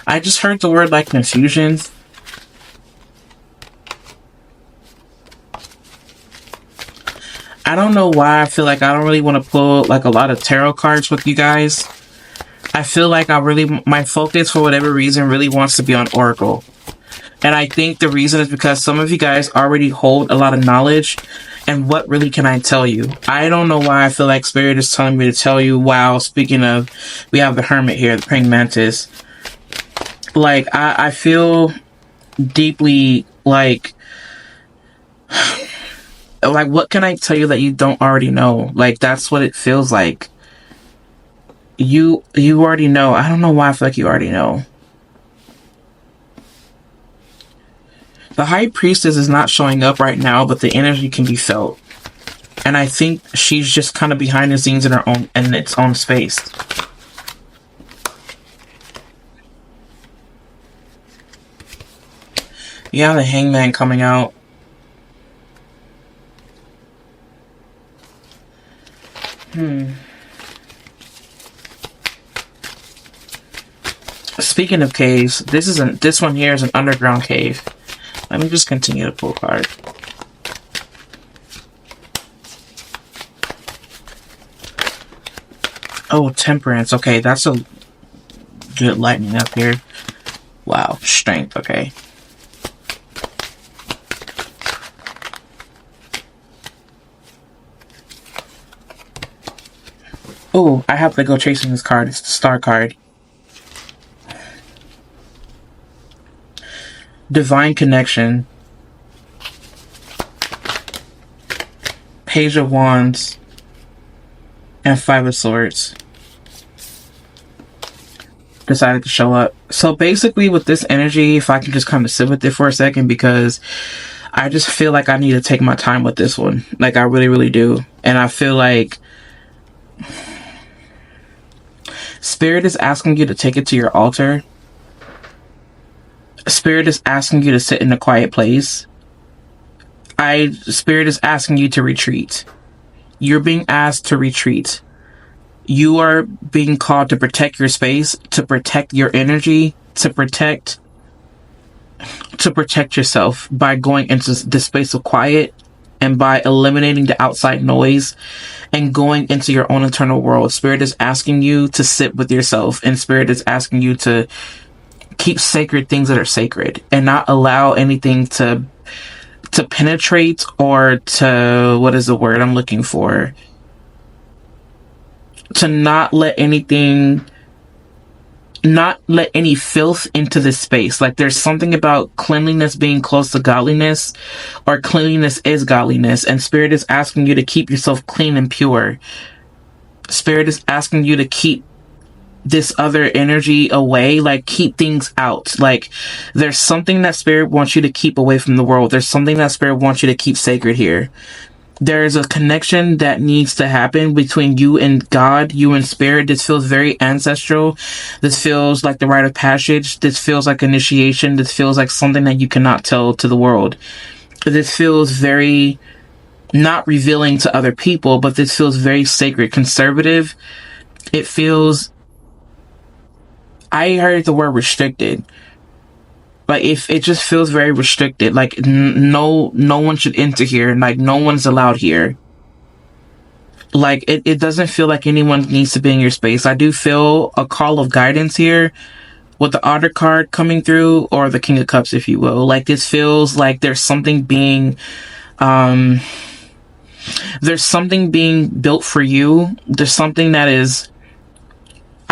I just heard the word like confusion. I don't know why I feel like I don't really want to pull like a lot of tarot cards with you guys. I feel like my focus for whatever reason really wants to be on Oracle. And I think the reason is because some of you guys already hold a lot of knowledge. And what really can I tell you? I don't know why I feel like Spirit is telling me to tell you. Wow, speaking of, we have the Hermit here, the Praying Mantis. Like, I feel deeply like what can I tell you that you don't already know? Like, that's what it feels like. You already know. I don't know why I feel like you already know. The High Priestess is not showing up right now, but the energy can be felt. And I think she's just kind of behind the scenes in its own space. Yeah, the Hangman coming out. Speaking of caves, this one here is an underground cave. Let me just continue to pull card. Oh, Temperance. Okay, that's a good lightning up here. Wow, Strength. Okay. Oh, I have to go chasing this card. It's the Star card. Divine Connection. Page of Wands. And Five of Swords. Decided to show up. So basically with this energy, if I can just kind of sit with it for a second, because I just feel like I need to take my time with this one. Like, I really, really do. And I feel like Spirit is asking you to take it to your altar. Spirit is asking you to sit in a quiet place. Spirit is asking you to retreat. You're being asked to retreat. You are being called to protect your space, to protect your energy, to protect yourself by going into the space of quiet and by eliminating the outside noise and going into your own internal world. Spirit is asking you to sit with yourself, and Spirit is asking you to keep sacred things that are sacred and not allow anything to penetrate or to, what is the word I'm looking for? To not let any filth into this space. Like, there's something about cleanliness being close to godliness, or cleanliness is godliness, and Spirit is asking you to keep yourself clean and pure. Spirit is asking you to keep this other energy away, like keep things out. Like, there's something that Spirit wants you to keep away from the world. There's something that Spirit wants you to keep sacred here. There's a connection that needs to happen between you and God, you and Spirit. This feels very ancestral. This feels like the rite of passage. This feels like initiation. This feels like something that you cannot tell to the world. This feels very not revealing to other people, but this feels very sacred, conservative. It feels, I heard the word restricted. Like, if it just feels very restricted, like no one should enter here, like no one's allowed here. Like, it doesn't feel like anyone needs to be in your space. I do feel a call of guidance here with the Otter card coming through, or the King of Cups, if you will. Like, this feels like there's something being built for you. There's something that is,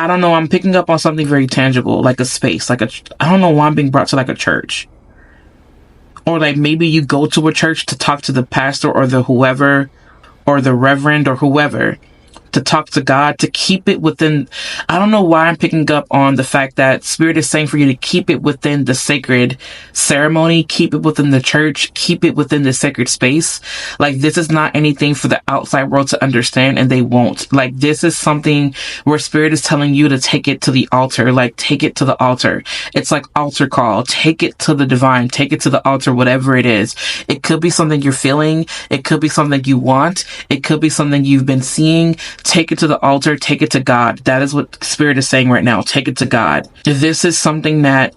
I don't know, I'm picking up on something very tangible, like a space, like I don't know why I'm being brought to like a church. Or like maybe you go to a church to talk to the pastor or the whoever, or the reverend or whoever, to talk to God, to keep it within. I don't know why I'm picking up on the fact that Spirit is saying for you to keep it within the sacred ceremony, keep it within the church, keep it within the sacred space. Like, this is not anything for the outside world to understand, and they won't. Like, this is something where Spirit is telling you to take it to the altar. Like, take it to the altar. It's like altar call. Take it to the divine. Take it to the altar, whatever it is. It could be something you're feeling. It could be something you want. It could be something you've been seeing. Take it to the altar. Take it to God. That is what Spirit is saying right now. Take it to God. This is something that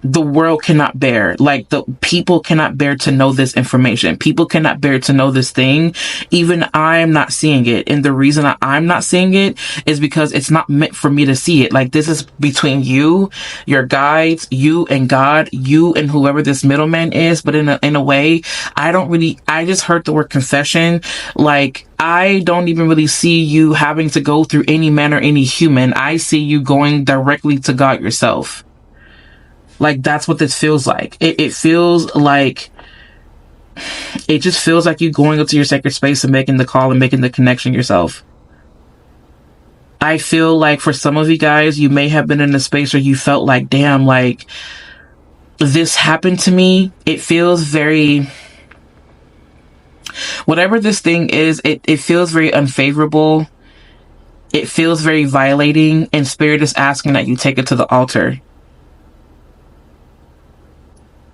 the world cannot bear. Like, the people cannot bear to know this information. People cannot bear to know this thing. Even I'm not seeing it. And the reason I'm not seeing it is because it's not meant for me to see it. Like, this is between you, your guides, you and God, you and whoever this middleman is. But in a way, I just heard the word confession. Like, I don't even really see you having to go through any man or any human. I see you going directly to God yourself. Like, that's what this feels like. It feels like, it just feels like you going up to your sacred space and making the call and making the connection yourself. I feel like for some of you guys, you may have been in a space where you felt like, damn, like, this happened to me. It feels very, whatever this thing is, it feels very unfavorable. It feels very violating, and Spirit is asking that you take it to the altar.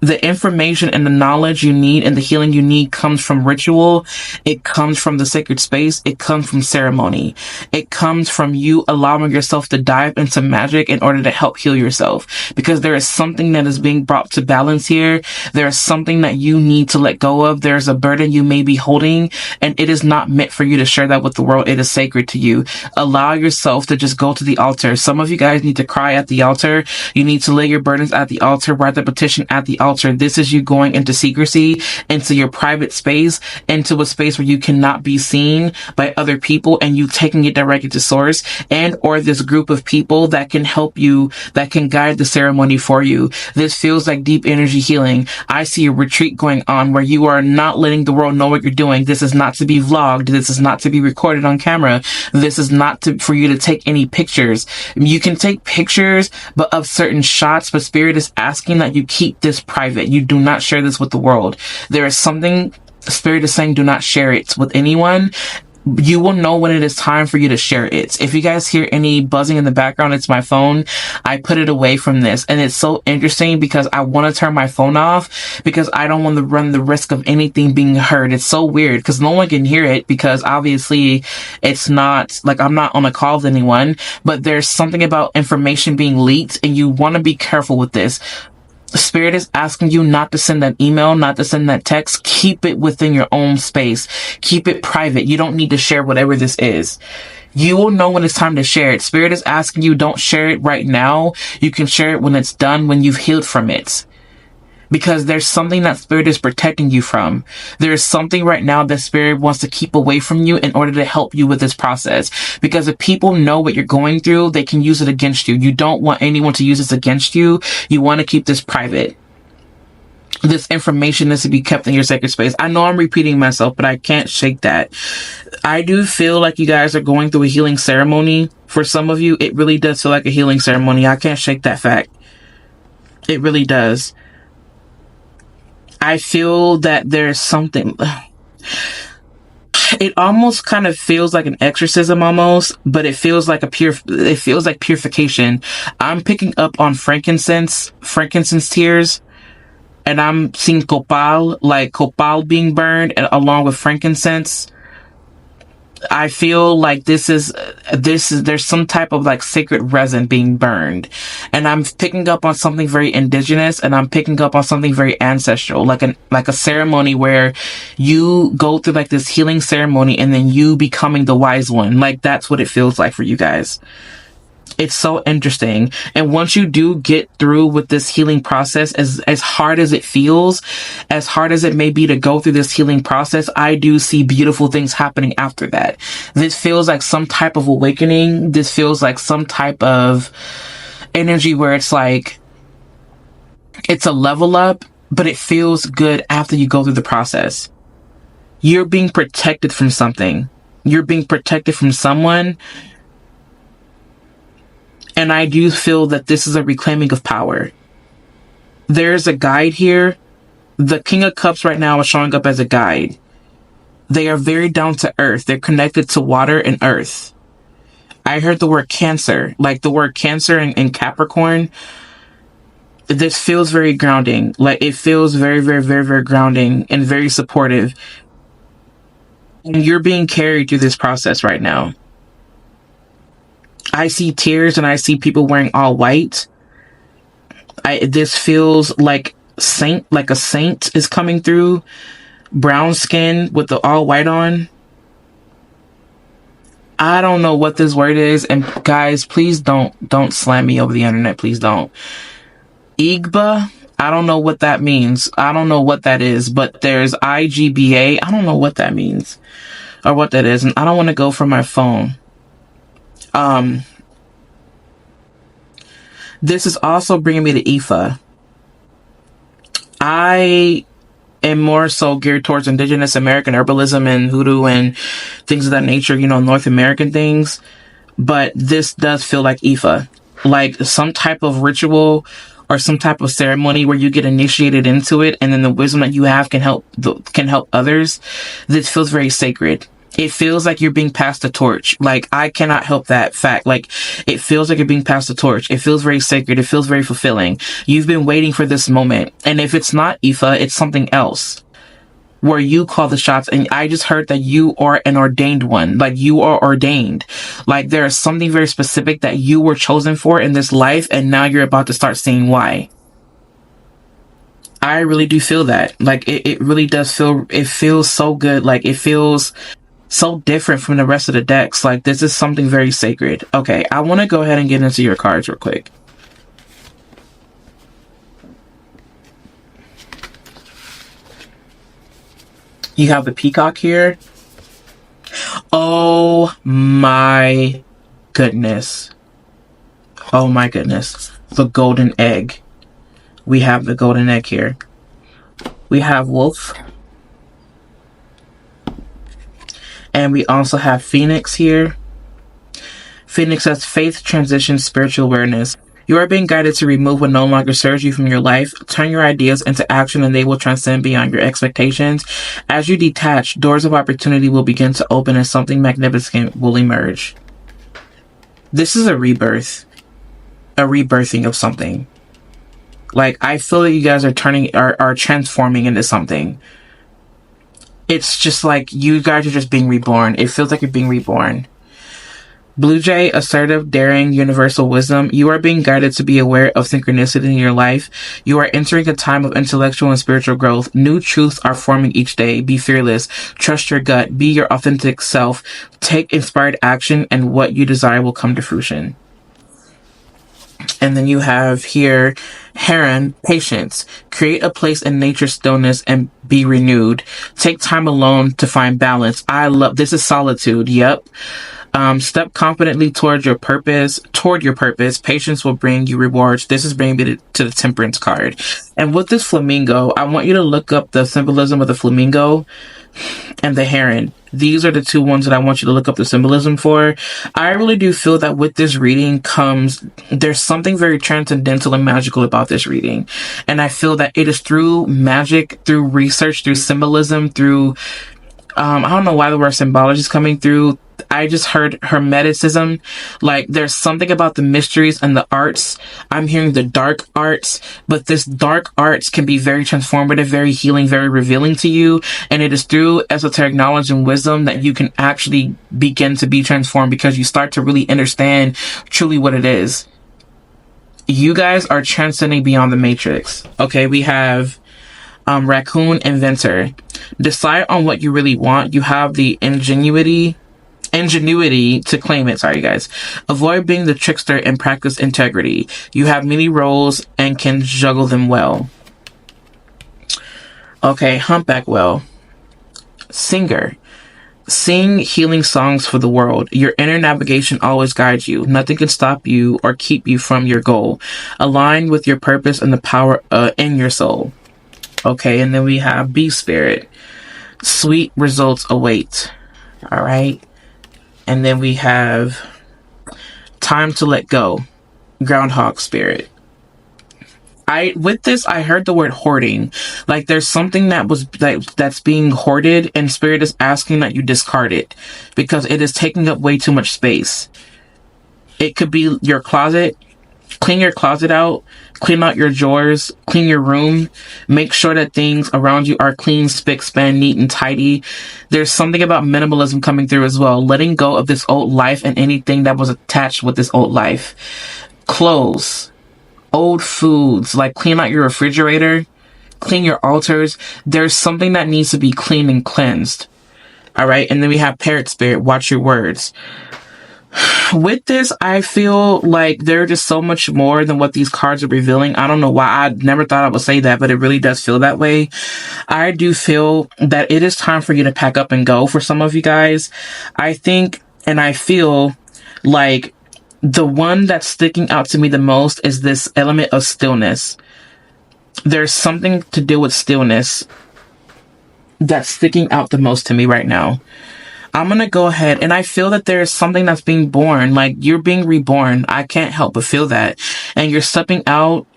The information and the knowledge you need and the healing you need comes from ritual. It comes from the sacred space. It comes from ceremony. It comes from you allowing yourself to dive into magic in order to help heal yourself. Because there is something that is being brought to balance here. There is something that you need to let go of. There's a burden you may be holding, and it is not meant for you to share that with the world. It is sacred to you. Allow yourself to just go to the altar. Some of you guys need to cry at the altar. You need to lay your burdens at the altar, write the petition at the altar. This is you going into secrecy, into your private space, into a space where you cannot be seen by other people, and you taking it directly to source and or this group of people that can help you, that can guide the ceremony for you. This feels like deep energy healing. I see a retreat going on where you are not letting the world know what you're doing. This is not to be vlogged. This is not to be recorded on camera. This is not for you to take any pictures. You can take pictures, but of certain shots, but Spirit is asking that you keep this private. You do not share this with the world. There is something Spirit is saying, do not share it with anyone. You will know when it is time for you to share it. If you guys hear any buzzing in the background, it's my phone. I put it away from this, and it's so interesting because I want to turn my phone off because I don't want to run the risk of anything being heard. It's so weird because no one can hear it because obviously it's not like I'm not on a call with anyone, but there's something about information being leaked, and you want to be careful with this. Spirit is asking you not to send that email, not to send that text. Keep it within your own space. Keep it private. You don't need to share whatever this is. You will know when it's time to share it. Spirit is asking you, don't share it right now. You can share it when it's done, when you've healed from it. Because there's something that Spirit is protecting you from. There is something right now that Spirit wants to keep away from you in order to help you with this process. Because if people know what you're going through, they can use it against you. You don't want anyone to use this against you. You want to keep this private. This information needs to be kept in your sacred space. I know I'm repeating myself, but I can't shake that. I do feel like you guys are going through a healing ceremony. For some of you, it really does feel like a healing ceremony. I can't shake that fact. It really does. I feel that there's something, it almost kind of feels like an exorcism almost, but it feels like purification. I'm picking up on frankincense tears, and I'm seeing copal, like copal being burned and along with frankincense. I feel like there's some type of like sacred resin being burned, and I'm picking up on something very indigenous, and I'm picking up on something very ancestral, like a ceremony where you go through like this healing ceremony and then you becoming the wise one. Like, that's what it feels like for you guys. It's so interesting. And once you do get through with this healing process, as hard as it feels, as hard as it may be to go through this healing process, I do see beautiful things happening after that. This feels like some type of awakening. This feels like some type of energy where it's like, it's a level up, but it feels good after you go through the process. You're being protected from something. You're being protected from someone. And I do feel that this is a reclaiming of power. There's a guide here. The King of Cups right now is showing up as a guide. They are very down to earth. They're connected to water and earth. I heard the word Cancer, like the word Cancer in Capricorn. This feels very grounding. Like it feels very, very, very, very grounding and very supportive. And you're being carried through this process right now. I see tears and I see people wearing all white. This feels like a saint is coming through. Brown skin with the all white on. I don't know what this word is. And guys, please don't slam me over the internet. Please don't. Igba. I don't know what that means. I don't know what that is, but there's IGBA. I don't know what that means or what that is. And I don't want to go from my phone. This is also bringing me to Ifa. I am more so geared towards indigenous American herbalism and hoodoo and things of that nature, North American things. But this does feel like Ifa, like some type of ritual or some type of ceremony where you get initiated into it, and then the wisdom that you have can help others. This feels very sacred. It feels like you're being passed the torch. Like, I cannot help that fact. Like, it feels like you're being passed the torch. It feels very sacred. It feels very fulfilling. You've been waiting for this moment. And if it's not Ifa, it's something else where you call the shots. And I just heard that you are an ordained one. Like, you are ordained. Like, there is something very specific that you were chosen for in this life. And now you're about to start seeing why. I really do feel that. Like, it really does feel, it feels so good. Like, it feels so different from the rest of the decks. Like, this is something very sacred. Okay, I want to go ahead and get into your cards real quick. You have the Peacock here. Oh my goodness. Oh my goodness. The Golden Egg. We have the Golden Egg here. We have Wolf. And we also have Phoenix here. Phoenix has faith, transition, spiritual awareness. You are being guided to remove what no longer serves you from your life. Turn your ideas into action and they will transcend beyond your expectations. As you detach, doors of opportunity will begin to open and something magnificent will emerge. This is a rebirth. A rebirthing of something. Like, I feel that you guys are transforming into something. It's just like you guys are just being reborn. It feels like you're being reborn. Blue Jay, assertive, daring, universal wisdom. You are being guided to be aware of synchronicity in your life. You are entering a time of intellectual and spiritual growth. New truths are forming each day. Be fearless. Trust your gut. Be your authentic self. Take inspired action and what you desire will come to fruition. And then you have here, Heron, patience. Create a place in nature's stillness and be renewed. Take time alone to find balance. This is solitude. Yep. Step confidently toward your purpose. Patience will bring you rewards. This is bringing me to the Temperance card. And with this flamingo, I want you to look up the symbolism of the flamingo and the heron. These are the two ones that I want you to look up the symbolism for. I really do feel that with this reading there's something very transcendental and magical about this reading. And I feel that it is through magic, through research, through symbolism, through, I don't know why the word symbology is coming through. I just heard hermeticism. Like, there's something about the mysteries and the arts. I'm hearing the dark arts, but this dark arts can be very transformative, very healing, very revealing to you. And it is through esoteric knowledge and wisdom that you can actually begin to be transformed, because you start to really understand truly what it is. You guys are transcending beyond the matrix. Okay, we have Raccoon, Inventor. Decide on what you really want. You have the ingenuity ingenuity to claim it. Sorry, guys. Avoid being the trickster and practice integrity. You have many roles and can juggle them well. Okay, humpback whale. Singer. Sing healing songs for the world. Your inner navigation always guides you. Nothing can stop you or keep you from your goal. Align with your purpose and the power in your soul. Okay, and then we have bee spirit. Sweet results await. All right. And then we have time to let go. Groundhog spirit. With this, I heard the word hoarding. Like there's something that's being hoarded, and spirit is asking that you discard it because it is taking up way too much space. It could be your closet. Clean your closet out. Clean out your drawers. Clean your room. Make sure that things around you are clean, spick, span, neat, and tidy. There's something about minimalism coming through as well. Letting go of this old life and anything that was attached with this old life. Clothes. Old foods, like clean out your refrigerator, clean your altars. There's something that needs to be cleaned and cleansed. All right. And then we have parrot spirit. Watch your words. With this, I feel like there's just so much more than what these cards are revealing. I don't know why. I never thought I would say that, but it really does feel that way. I do feel that it is time for you to pack up and go for some of you guys. I think, and I feel like the one that's sticking out to me the most is this element of stillness. There's something to do with stillness that's sticking out the most to me right now. I'm going to go ahead, and I feel that there's something that's being born, like you're being reborn. I can't help but feel that. And you're stepping out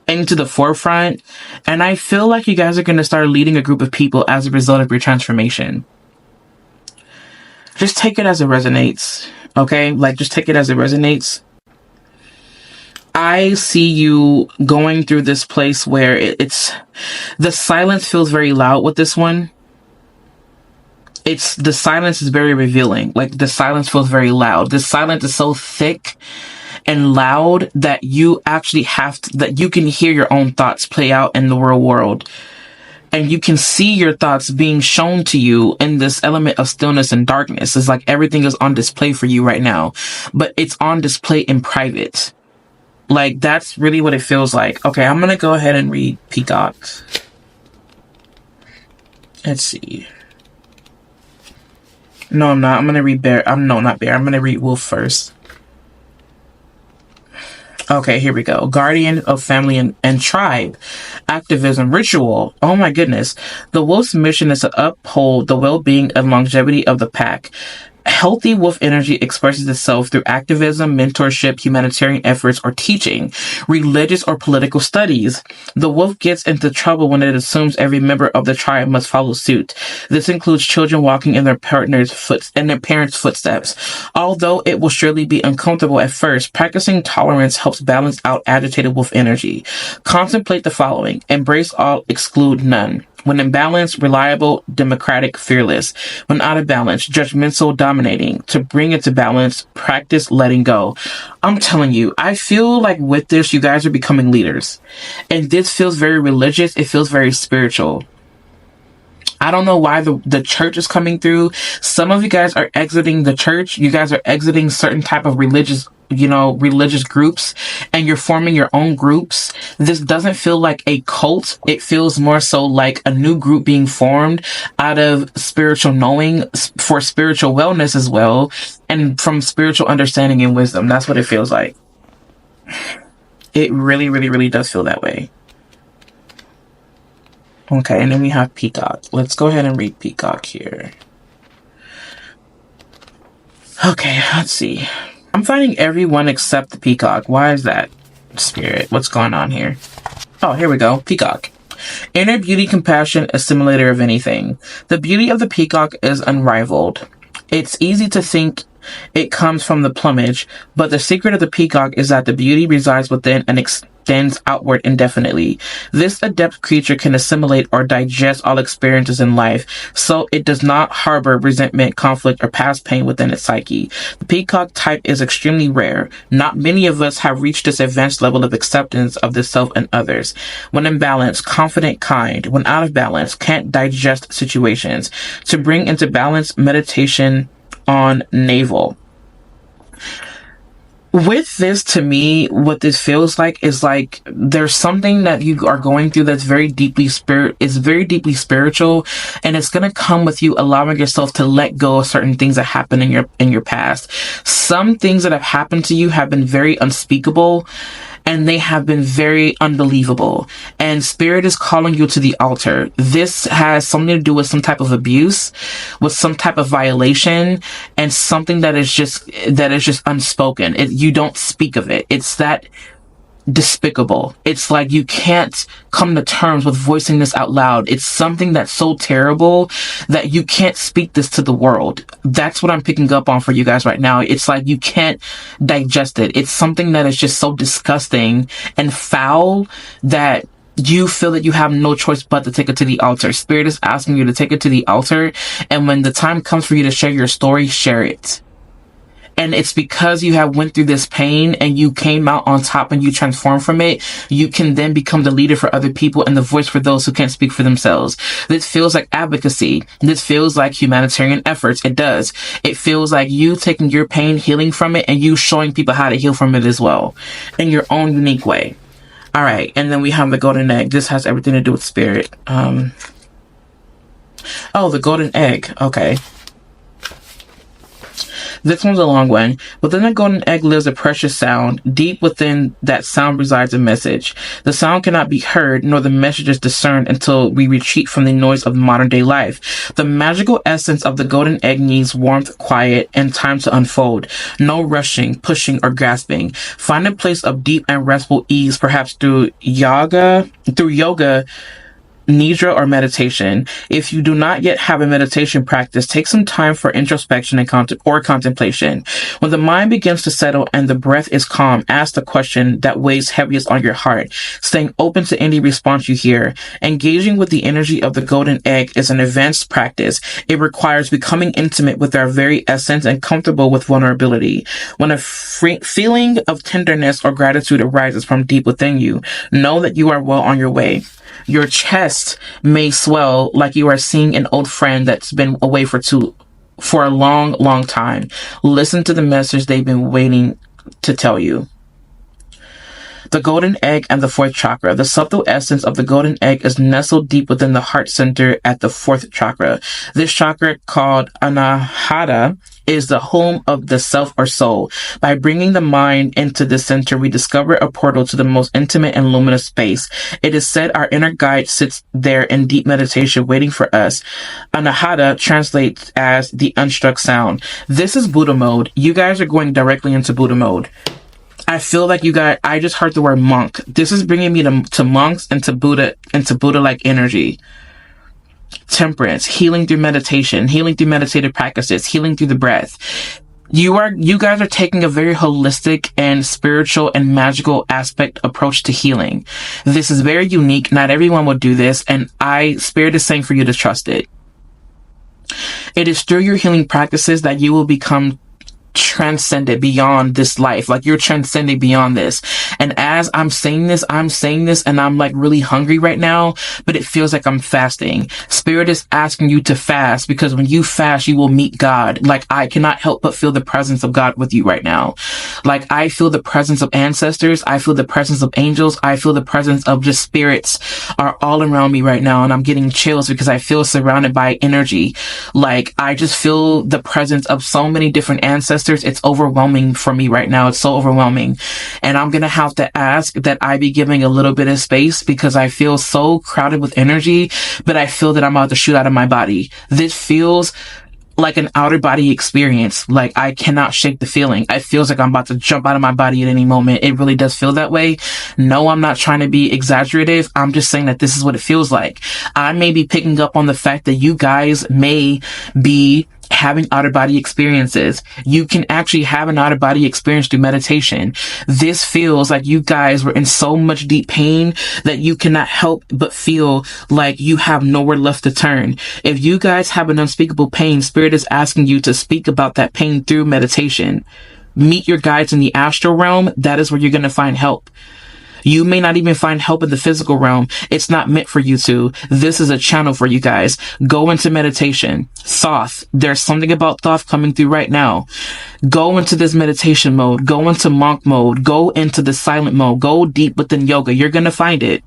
into the forefront. And I feel like you guys are going to start leading a group of people as a result of your transformation. Just take it as it resonates. Okay, like just take it as it resonates. I see you going through this place where it's the silence feels very loud with this one. The silence is very revealing. Like the silence feels very loud. The silence is so thick and loud that you actually that you can hear your own thoughts play out in the real world. And you can see your thoughts being shown to you in this element of stillness and darkness. It's like everything is on display for you right now, but it's on display in private. Like that's really what it feels like. Okay, I'm going to go ahead and read Peacock. Let's see. No, I'm not. I'm going to read Bear. Not Bear. I'm going to read Wolf first. Okay, here we go. Guardian of family and tribe. Activism, ritual. Oh my goodness. The wolf's mission is to uphold the well-being and longevity of the pack. Healthy wolf energy expresses itself through activism, mentorship, humanitarian efforts, or teaching, religious or political studies. The wolf gets into trouble when it assumes every member of the tribe must follow suit. This includes children walking in their parents' footsteps. Although it will surely be uncomfortable at first, practicing tolerance helps balance out agitated wolf energy. Contemplate the following. Embrace all, exclude none. When in balance, reliable, democratic, fearless. When out of balance, judgmental, dominating. To bring it to balance, practice letting go. I'm telling you, I feel like with this, you guys are becoming leaders. And this feels very religious. It feels very spiritual. I don't know why the church is coming through. Some of you guys are exiting the church. You guys are exiting certain type of religious groups, and you're forming your own groups. This doesn't feel like a cult. It feels more so like a new group being formed out of spiritual knowing for spiritual wellness as well, and from spiritual understanding and wisdom. That's what it feels like. It really, really, really does feel that way. Okay, and then we have Peacock. Let's go ahead and read Peacock here. Okay, let's see. I'm finding everyone except the Peacock. Why is that, Spirit? What's going on here? Oh, here we go. Peacock. Inner beauty, compassion, assimilator of anything. The beauty of the peacock is unrivaled. It's easy to think it comes from the plumage, but the secret of the peacock is that the beauty resides within and extends outward indefinitely. This adept creature can assimilate or digest all experiences in life, so it does not harbor resentment, conflict, or past pain within its psyche. The peacock type is extremely rare. Not many of us have reached this advanced level of acceptance of the self and others. When in balance, confident, kind. When out of balance, can't digest situations. To bring into balance, meditation on navel. With this, to me, what this feels like is like there's something that you are going through that's very deeply spiritual, and it's gonna come with you allowing yourself to let go of certain things that happened in your past. Some things that have happened to you have been very unspeakable, and they have been very unbelievable. And Spirit is calling you to the altar. This has something to do with some type of abuse, with some type of violation, and something that is just unspoken. You don't speak of it. It's that despicable. It's like you can't come to terms with voicing this out loud. It's something that's so terrible that you can't speak this to the world. That's what I'm picking up on for you guys right now. It's like you can't digest it. It's something that is just so disgusting and foul that you feel that you have no choice but to take it to the altar. Spirit is asking you to take it to the altar, and when the time comes for you to share your story, share it. And it's because you have went through this pain and you came out on top and you transformed from it, you can then become the leader for other people and the voice for those who can't speak for themselves. This feels like advocacy. This feels like humanitarian efforts. It does. It feels like you taking your pain, healing from it, and you showing people how to heal from it as well in your own unique way. All right. And then we have the golden egg. This has everything to do with spirit. The golden egg. Okay. This one's a long one. Within the golden egg lives a precious sound. Deep within that sound resides a message. The sound cannot be heard, nor the messages discerned until we retreat from the noise of modern day life. The magical essence of the golden egg needs warmth, quiet, and time to unfold. No rushing, pushing, or grasping. Find a place of deep and restful ease, perhaps through yoga, nidra, or meditation. If you do not yet have a meditation practice, take some time for introspection and contemplation. When the mind begins to settle and the breath is calm, ask the question that weighs heaviest on your heart, staying open to any response you hear. Engaging with the energy of the golden egg is an advanced practice. It requires becoming intimate with our very essence and comfortable with vulnerability. When a feeling of tenderness or gratitude arises from deep within you, know that you are well on your way. Your chest may swell like you are seeing an old friend that's been away for a long, long time. Listen to the message they've been waiting to tell you. The golden egg and the fourth chakra. The subtle essence of the golden egg is nestled deep within the heart center at the fourth chakra. This chakra, called Anahata, is the home of the self or soul. By bringing the mind into the center, we discover a portal to the most intimate and luminous space. It is said our inner guide sits there in deep meditation waiting for us. Anahata translates as the unstruck sound. This is Buddha mode. You guys are going directly into Buddha mode. I feel like I just heard the word monk. This is bringing me to monks and to Buddha-like energy. Temperance, healing through meditation, healing through meditative practices, healing through the breath. You guys are taking a very holistic and spiritual and magical aspect approach to healing. This is very unique. Not everyone will do this, and Spirit is saying for you to trust it. It is through your healing practices that you will become transcended beyond this life. Like, you're transcending beyond this. And as I'm saying this and I'm like really hungry right now, but it feels like I'm fasting. Spirit is asking you to fast, because when you fast, you will meet God. Like, I cannot help but feel the presence of God with you right now. Like, I feel the presence of ancestors. I feel the presence of angels. I feel the presence of just spirits are all around me right now. And I'm getting chills because I feel surrounded by energy. Like, I just feel the presence of so many different ancestors. It's overwhelming for me right now. It's so overwhelming. And I'm going to have to ask that I be giving a little bit of space, because I feel so crowded with energy, but I feel that I'm about to shoot out of my body. This feels like an outer body experience. Like, I cannot shake the feeling. It feels like I'm about to jump out of my body at any moment. It really does feel that way. No, I'm not trying to be exaggerative. I'm just saying that this is what it feels like. I may be picking up on the fact that you guys may be having outer body experiences. You can actually have an outer body experience through meditation. This feels like you guys were in so much deep pain that you cannot help but feel like you have nowhere left to turn. If you guys have an unspeakable pain, Spirit is asking you to speak about that pain through meditation. Meet your guides in the astral realm. That is where you're going to find help. You may not even find help in the physical realm. It's not meant for you to. This is a channel for you guys. Go into meditation. Thoth. There's something about Thoth coming through right now. Go into this meditation mode. Go into monk mode. Go into the silent mode. Go deep within yoga. You're going to find it.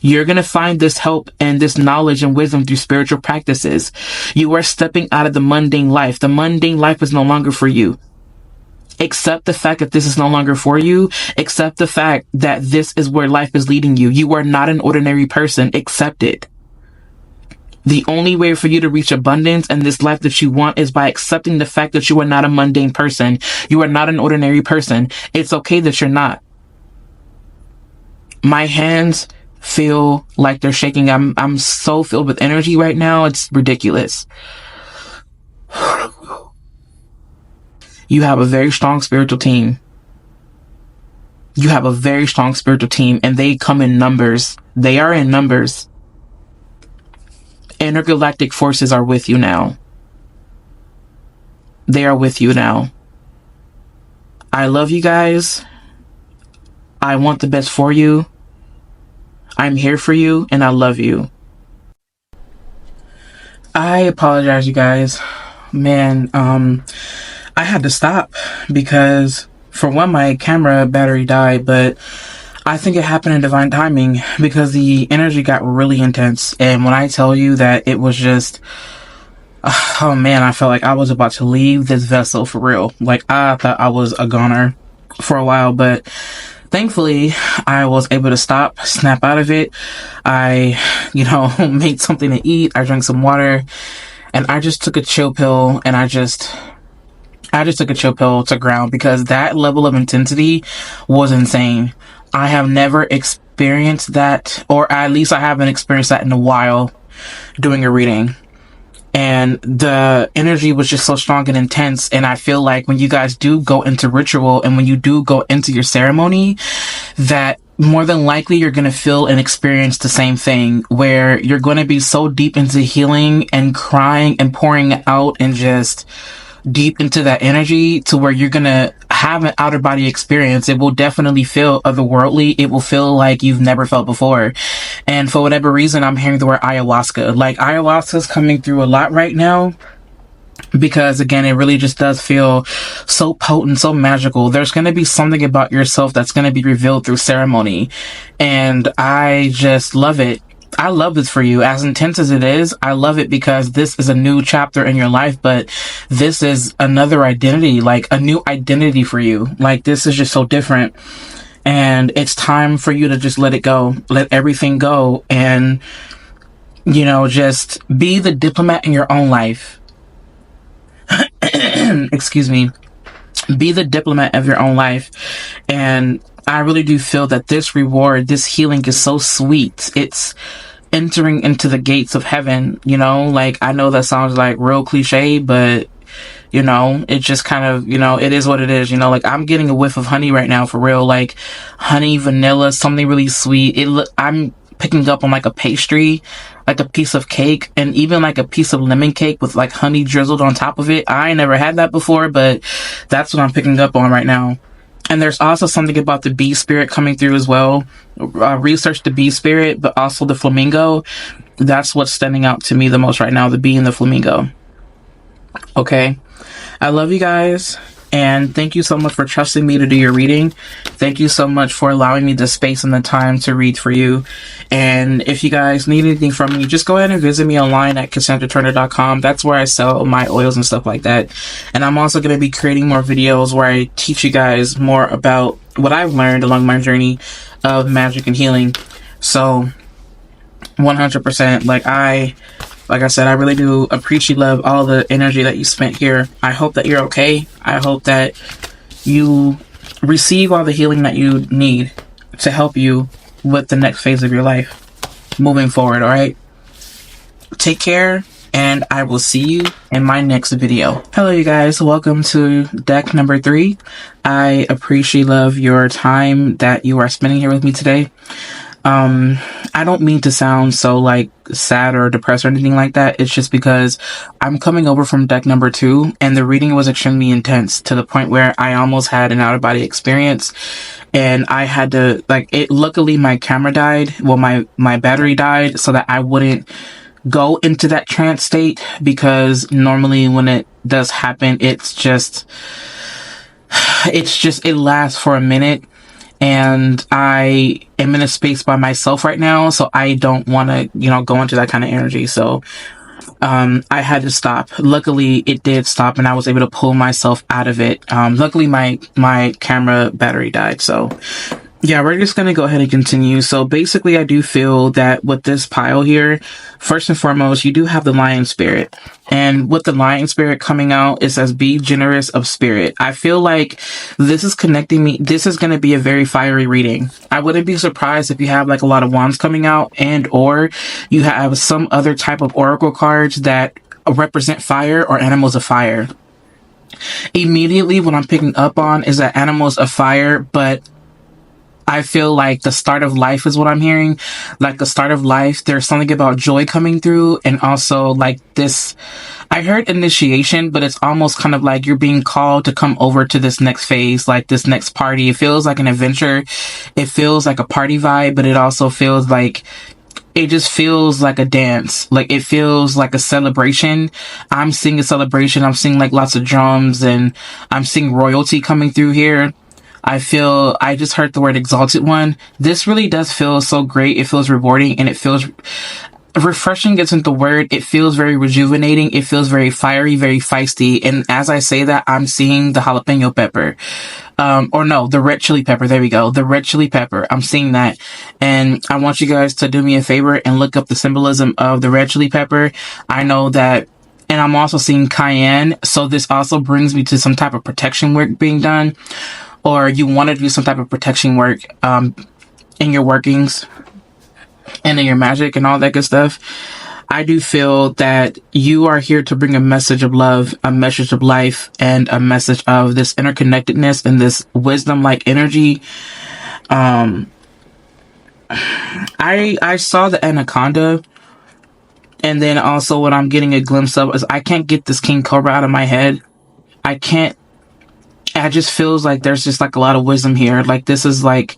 You're going to find this help and this knowledge and wisdom through spiritual practices. You are stepping out of the mundane life. The mundane life is no longer for you. Accept the fact that this is no longer for you. Accept the fact that this is where life is leading you. You are not an ordinary person. Accept it. The only way for you to reach abundance and this life that you want is by accepting the fact that you are not a mundane person. You are not an ordinary person. It's okay that you're not. My hands feel like they're shaking. I'm so filled with energy right now. It's ridiculous. You have a very strong spiritual team. You have a very strong spiritual team, and they come in numbers. They are in numbers. Intergalactic forces are with you now. They are with you now. I love you guys. I want the best for you. I'm here for you, and I love you. I apologize, you guys. Man, I had to stop because, for one, my camera battery died, but I think it happened in divine timing because the energy got really intense. And when I tell you that it was just, oh man, I felt like I was about to leave this vessel for real. Like, I thought I was a goner for a while, but thankfully I was able to snap out of it. I, made something to eat. I drank some water, and I just took a chill pill, and I just took a chill pill to ground because that level of intensity was insane. I have never experienced that, or at least I haven't experienced that in a while doing a reading. And the energy was just so strong and intense. And I feel like when you guys do go into ritual and when you do go into your ceremony, that more than likely you're going to feel and experience the same thing where you're going to be so deep into healing and crying and pouring out and just deep into that energy to where you're gonna have an outer body experience. It will definitely feel otherworldly. It will feel like you've never felt before. And for whatever reason, I'm hearing the word ayahuasca. Like, ayahuasca's coming through a lot right now because, again, it really just does feel so potent, so magical. There's going to be something about yourself that's going to be revealed through ceremony, and I just love it. I love this for you. As intense as it is, I love it because this is a new chapter in your life, but this is another identity, like a new identity for you. Like, this is just so different, and it's time for you to just let it go, let everything go, and, just be the diplomat in your own life. Excuse me. Be the diplomat of your own life. And I really do feel that this reward, this healing is so sweet. It's entering into the gates of heaven, like, I know that sounds like real cliche, but it just kind of, it is what it is, like, I'm getting a whiff of honey right now for real, like honey, vanilla, something really sweet. I'm picking up on like a pastry, like a piece of cake, and even like a piece of lemon cake with like honey drizzled on top of it. I never had that before, but that's what I'm picking up on right now. And there's also something about the bee spirit coming through as well. Research the bee spirit, but also the flamingo. That's what's standing out to me the most right now, the bee and the flamingo. Okay. I love you guys. And thank you so much for trusting me to do your reading. Thank you so much for allowing me the space and the time to read for you. And if you guys need anything from me, just go ahead and visit me online at CassandraTurner.com. That's where I sell my oils and stuff like that. And I'm also going to be creating more videos where I teach you guys more about what I've learned along my journey of magic and healing. So 100%, like I said, I really do appreciate, love all the energy that you spent here. I hope that you're okay. I hope that you receive all the healing that you need to help you with the next phase of your life moving forward, all right? Take care, and I will see you in my next video. Hello, you guys. Welcome to deck number 3. I appreciate, love, your time that you are spending here with me today. I don't mean to sound so like sad or depressed or anything like that. It's just because I'm coming over from deck number 2 and the reading was extremely intense to the point where I almost had an out of body experience, and I had to like it. Luckily my camera died. Well, my battery died so that I wouldn't go into that trance state, because normally when it does happen, it lasts for a minute. And I am in a space by myself right now, so I don't want to, go into that kind of energy. So, I had to stop. Luckily, it did stop, and I was able to pull myself out of it. Luckily, my camera battery died. So, yeah, we're just gonna go ahead and continue. So basically, I do feel that with this pile here, first and foremost, you do have the lion spirit. And with the lion spirit coming out, it says, be generous of spirit. I feel like this is connecting me. This is going to be a very fiery reading. I wouldn't be surprised if you have like a lot of wands coming out, and or you have some other type of oracle cards that represent fire or animals of fire. Immediately, what I'm picking up on is that animals of fire, but I feel like the start of life is what I'm hearing. Like the start of life, there's something about joy coming through, and also like this, I heard initiation, but it's almost kind of like you're being called to come over to this next phase, like this next party. It feels like an adventure. It feels like a party vibe, but it also feels like, it just feels like a dance. Like it feels like a celebration. I'm seeing a celebration. I'm seeing like lots of drums, and I'm seeing royalty coming through here. I just heard the word exalted one. This really does feel so great. It feels rewarding, and it feels refreshing isn't the word. It feels very rejuvenating. It feels very fiery, very feisty. And as I say that, I'm seeing the jalapeno pepper. Or no, the red chili pepper. There we go. The red chili pepper. I'm seeing that. And I want you guys to do me a favor and look up the symbolism of the red chili pepper. I know that. And I'm also seeing cayenne. So this also brings me to some type of protection work being done, or you want to do some type of protection work in your workings and in your magic and all that good stuff. I do feel that you are here to bring a message of love, a message of life, and a message of this interconnectedness and this wisdom-like energy. I saw the anaconda, and then also what I'm getting a glimpse of is I can't get this king cobra out of my head. I just feels like there's just like a lot of wisdom here. Like this is like,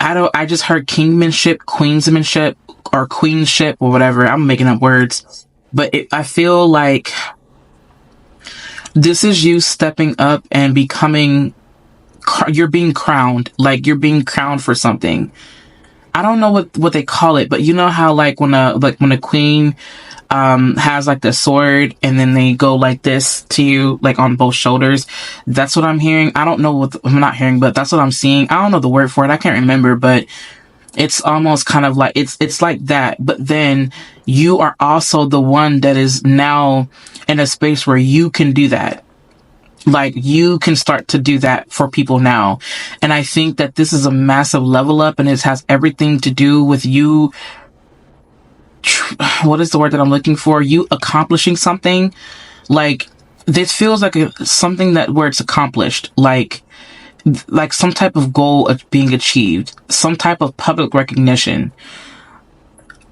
I just heard kingmanship, queensmanship, or queenship, or whatever. I'm making up words. But I feel like this is you stepping up and becoming, you're being crowned. Like you're being crowned for something. I don't know what they call it, but you know how like when a queen has like the sword, and then they go like this to you, like on both shoulders. That's what I'm hearing. I don't know what I'm not hearing, but that's what I'm seeing. I don't know the word for it. I can't remember, but it's almost kind of like it's like that. But then you are also the one that is now in a space where you can do that. Like you can start to do that for people now. And I think that this is a massive level up, and it has everything to do with you. What is the word that I'm looking for? You accomplishing something. Like this feels like something that where it's accomplished, like some type of goal of being achieved, some type of public recognition.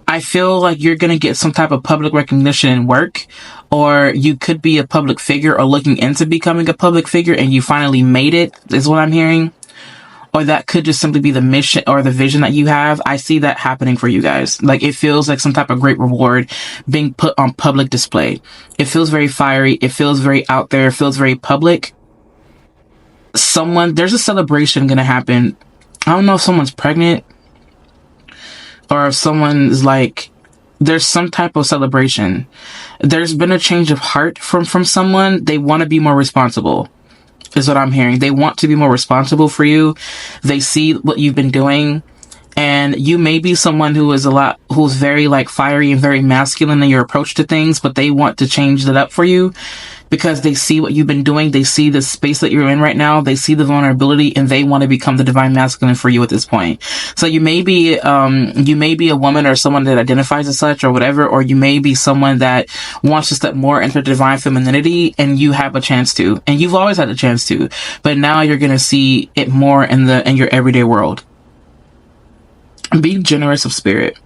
I feel like you're going to get some type of public recognition in work, or you could be a public figure or looking into becoming a public figure, and you finally made it, is what I'm hearing. Or that could just simply be the mission or the vision that you have. I see that happening for you guys. Like it feels like some type of great reward being put on public display. It feels very fiery. It feels very out there. It feels very public. There's a celebration going to happen. I don't know if someone's pregnant, or if someone's like, there's some type of celebration. There's been a change of heart from someone. They want to be more responsible, is what I'm hearing. They want to be more responsible for you. They see what you've been doing, and you may be someone who's very like fiery and very masculine in your approach to things, but they want to change that up for you because they see what you've been doing. They see the space that you're in right now. They see the vulnerability, and they want to become the divine masculine for you at this point. So you may be a woman or someone that identifies as such or whatever, or you may be someone that wants to step more into divine femininity, and you have a chance to, and you've always had a chance to, but now you're going to see it more in your everyday world. Be generous of spirit.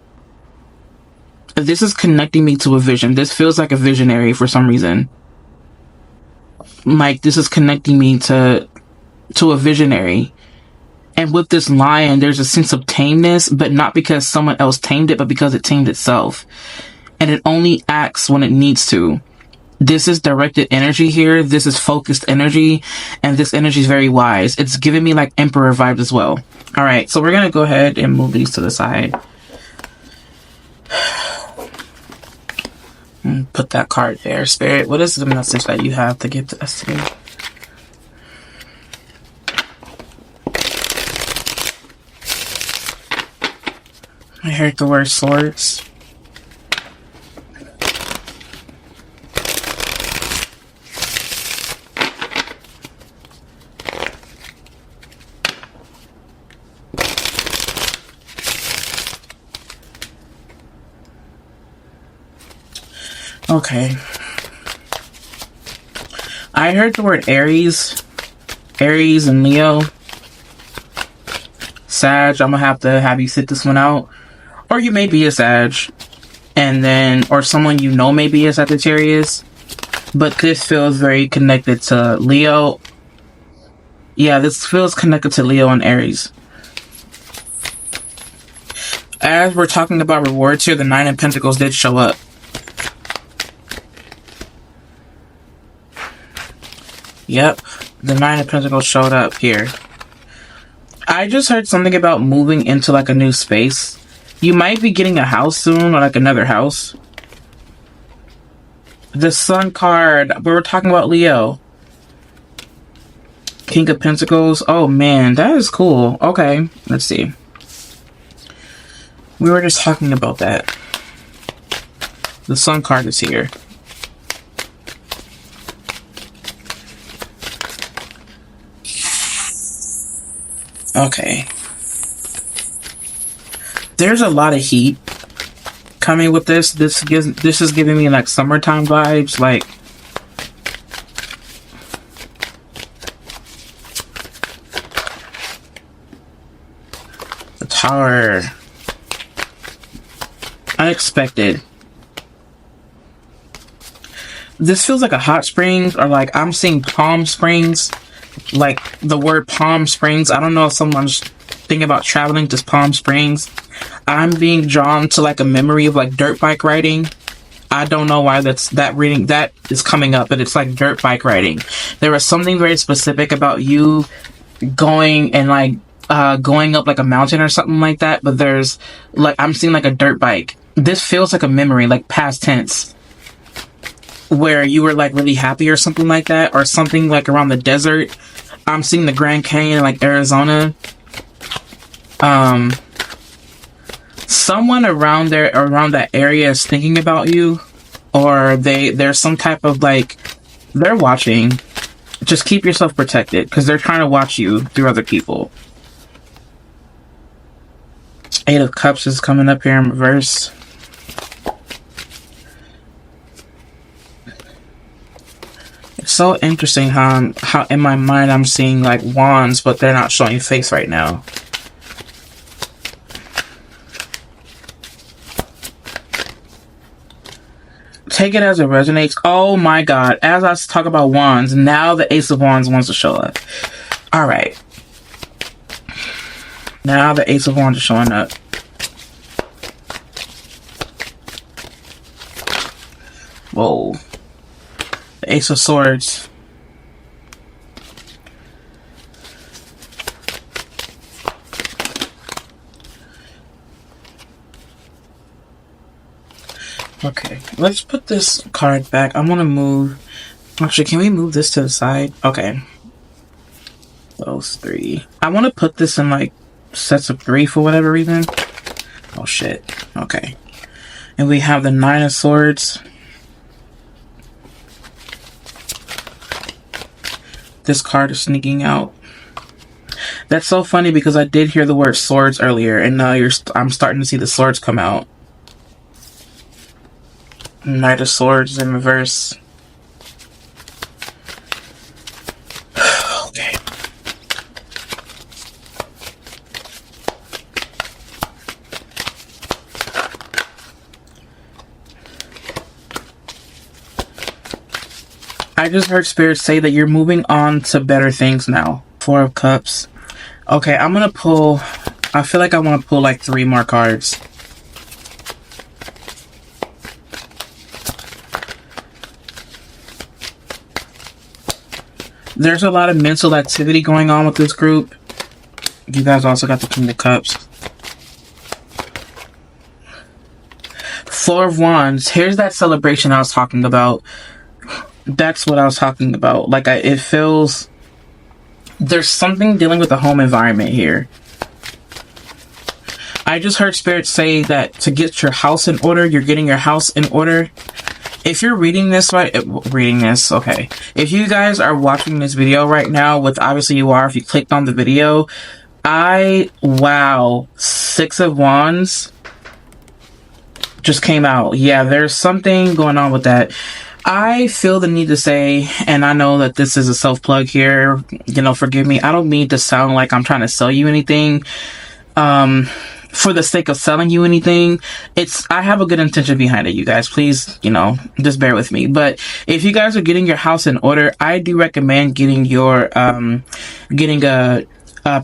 This is connecting me to a vision. This feels like a visionary for some reason. Like, this is connecting me to a visionary. And with this lion, there's a sense of tameness, but not because someone else tamed it, but because it tamed itself. And it only acts when it needs to. This is directed energy here. This is focused energy. And this energy is very wise. It's giving me like Emperor vibes as well. All right, so we're going to go ahead and move these to the side. And put that card there. Spirit, what is the message that you have to give to us today? I heard the word swords. Okay. I heard the word Aries. Aries and Leo. Sag, I'm gonna have to have you sit this one out. Or you may be a Sag. And then, or someone you know may be a Sagittarius. But this feels very connected to Leo. Yeah, this feels connected to Leo and Aries. As we're talking about rewards here, the Nine of Pentacles did show up. Yep, the Nine of Pentacles showed up here. I just heard something about moving into like a new space. You might be getting a house soon, or like another house. The Sun card, we were talking about Leo. King of Pentacles. Oh man, that is cool. Okay, let's see. We were just talking about that. The Sun card is here. Okay. There's a lot of heat coming with this. This is giving me like summertime vibes, like the Tower. Unexpected. This feels like a hot springs, or like I'm seeing Palm Springs. Like the word Palm Springs. I don't know if someone's thinking about traveling to Palm Springs. I'm being drawn to like a memory of like dirt bike riding. I don't know why that reading that is coming up, but it's like dirt bike riding. There was something very specific about you going and like going up like a mountain or something like that, but there's like I'm seeing like a dirt bike. This feels like a memory, like past tense, where you were like really happy or something like that, or something like around the desert. I'm seeing the Grand Canyon, like Arizona. Someone around there, around that area is thinking about you, or there's some type of like, they're watching. Just keep yourself protected, because they're trying to watch you through other people. Eight of Cups is coming up here in reverse. It's so interesting how in my mind I'm seeing like wands, but they're not showing face right now. Take it as it resonates. Oh my god. As I talk about wands, now the Ace of Wands wants to show up. Alright. Now the Ace of Wands is showing up. Whoa. The Ace of Swords. Okay, let's put this card back. I'm gonna move. Actually, can we move this to the side? Okay. Those three. I want to put this in like sets of 3 for whatever reason. Oh shit. Okay. And we have the Nine of Swords. This card is sneaking out. That's so funny because I did hear the word swords earlier, and now I'm starting to see the swords come out. Knight of Swords in reverse. Okay. I just heard Spirit say that you're moving on to better things now. Four of Cups. Okay, I'm gonna pull... I feel like I want to pull like 3 more cards. There's a lot of mental activity going on with this group. You guys also got the King of Cups. Four of Wands. Here's that celebration I was talking about. That's what I was talking about. Like, it feels... There's something dealing with the home environment here. I just heard Spirit say that to get your house in order, you're getting your house in order. If you're reading this okay. If you guys are watching this video right now, which obviously you are if you clicked on the video, wow, 6 of Wands just came out. Yeah, there's something going on with that. I feel the need to say, and I know that this is a self-plug here, you know, forgive me. I don't mean to sound like I'm trying to sell you anything. For the sake of selling you anything, I have a good intention behind it, you guys. Please, you know, just bear with me. But if you guys are getting your house in order, I do recommend getting your, getting a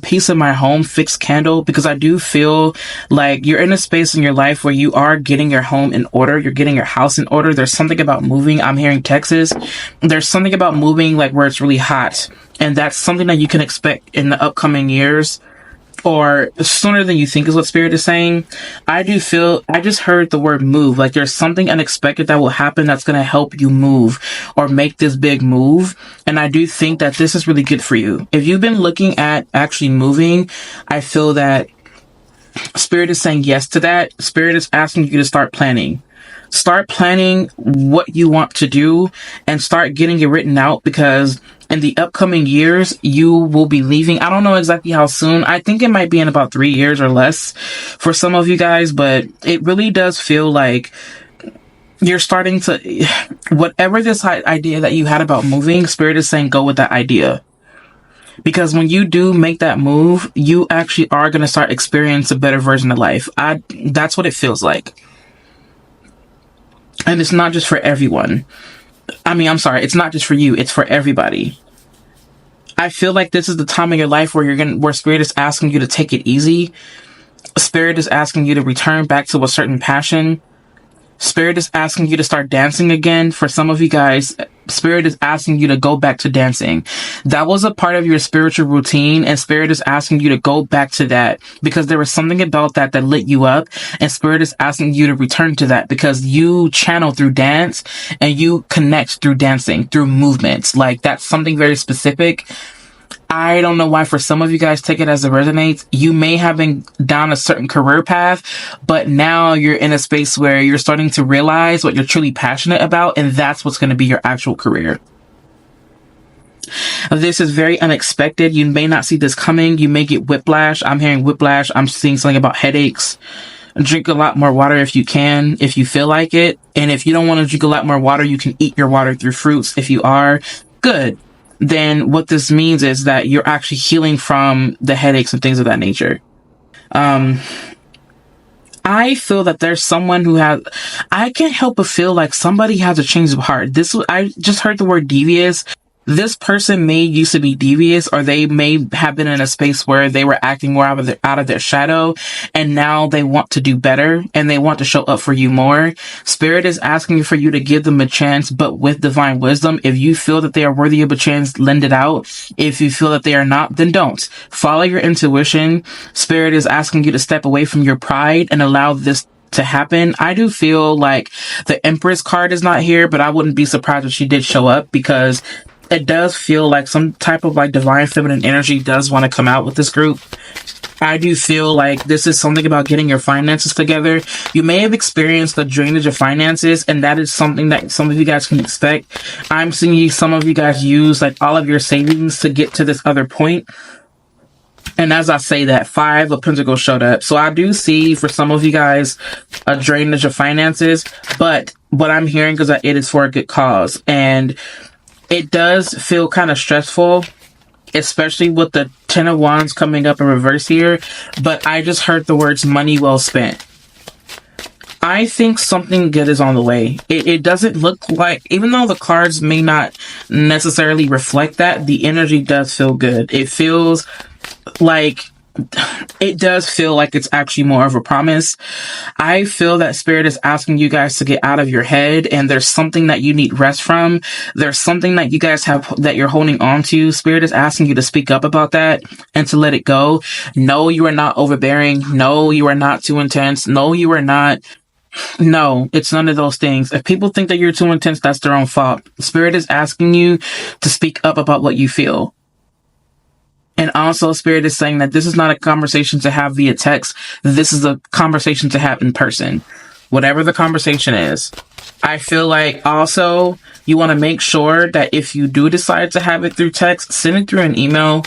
piece of my home fixed candle, because I do feel like you're in a space in your life where you are getting your home in order. You're getting your house in order. There's something about moving. I'm hearing Texas. There's something about moving like where it's really hot. And that's something that you can expect in the upcoming years, or sooner than you think is what Spirit is saying. I just heard the word move. Like there's something unexpected that will happen that's going to help you move or make this big move. And I do think that this is really good for you. If you've been looking at actually moving, I feel that Spirit is saying yes to that. Spirit is asking you to start planning. Start planning what you want to do and start getting it written out, because in the upcoming years, you will be leaving. I don't know exactly how soon. I think it might be in about 3 years or less for some of you guys, but it really does feel like you're starting to, whatever this idea that you had about moving, Spirit is saying go with that idea. Because when you do make that move, you actually are going to start experiencing a better version of life. That's what it feels like. And it's not just for everyone. I mean, I'm sorry, it's not just for you, it's for everybody. I feel like this is the time of your life where Spirit is asking you to take it easy. Spirit is asking you to return back to a certain passion. Spirit is asking you to start dancing again. For some of you guys, Spirit is asking you to go back to dancing. That was a part of your spiritual routine, and Spirit is asking you to go back to that because there was something about that lit you up, and Spirit is asking you to return to that because you channel through dance and you connect through dancing, through movements. Like that's something very specific. I don't know why for some of you guys take it as it resonates. You may have been down a certain career path, but now you're in a space where you're starting to realize what you're truly passionate about, and that's what's going to be your actual career. This is very unexpected. You may not see this coming. You may get whiplash. I'm hearing whiplash. I'm seeing something about headaches. Drink a lot more water if you can, if you feel like it. And if you don't want to drink a lot more water, you can eat your water through fruits. If you are, good. Then what this means is that you're actually healing from the headaches and things of that nature. I feel that there's someone who I can't help but feel like somebody has a change of heart. I just heard the word devious. This person may used to be devious, or they may have been in a space where they were acting more out of their shadow, and now they want to do better and they want to show up for you more. Spirit is asking for you to give them a chance, but with divine wisdom. If you feel that they are worthy of a chance, lend it out. If you feel that they are not, then don't. Follow your intuition. Spirit is asking you to step away from your pride and allow this to happen. I do feel like the Empress card is not here, but I wouldn't be surprised if she did show up, because it does feel like some type of like divine feminine energy does want to come out with this group. I do feel like this is something about getting your finances together. You may have experienced the drainage of finances, and that is something that some of you guys can expect. I'm seeing some of you guys use like all of your savings to get to this other point. And as I say that, 5 of Pentacles showed up. So I do see for some of you guys a drainage of finances, but what I'm hearing is that it is for a good cause. And it does feel kind of stressful, especially with the 10 of Wands coming up in reverse here. But I just heard the words money well spent. I think something good is on the way. It doesn't look like, even though the cards may not necessarily reflect that, the energy does feel good. It feels like, it does feel like it's actually more of a promise. I feel that Spirit is asking you guys to get out of your head, and there's something that you need rest from. There's something that you guys have that you're holding on to. Spirit is asking you to speak up about that and to let it go. No, you are not overbearing. No, you are not too intense. No, you are not. No, it's none of those things. If people think that you're too intense, that's their own fault. Spirit is asking you to speak up about what you feel. And also, Spirit is saying that this is not a conversation to have via text. This is a conversation to have in person. Whatever the conversation is. I feel like also you want to make sure that if you do decide to have it through text, send it through an email.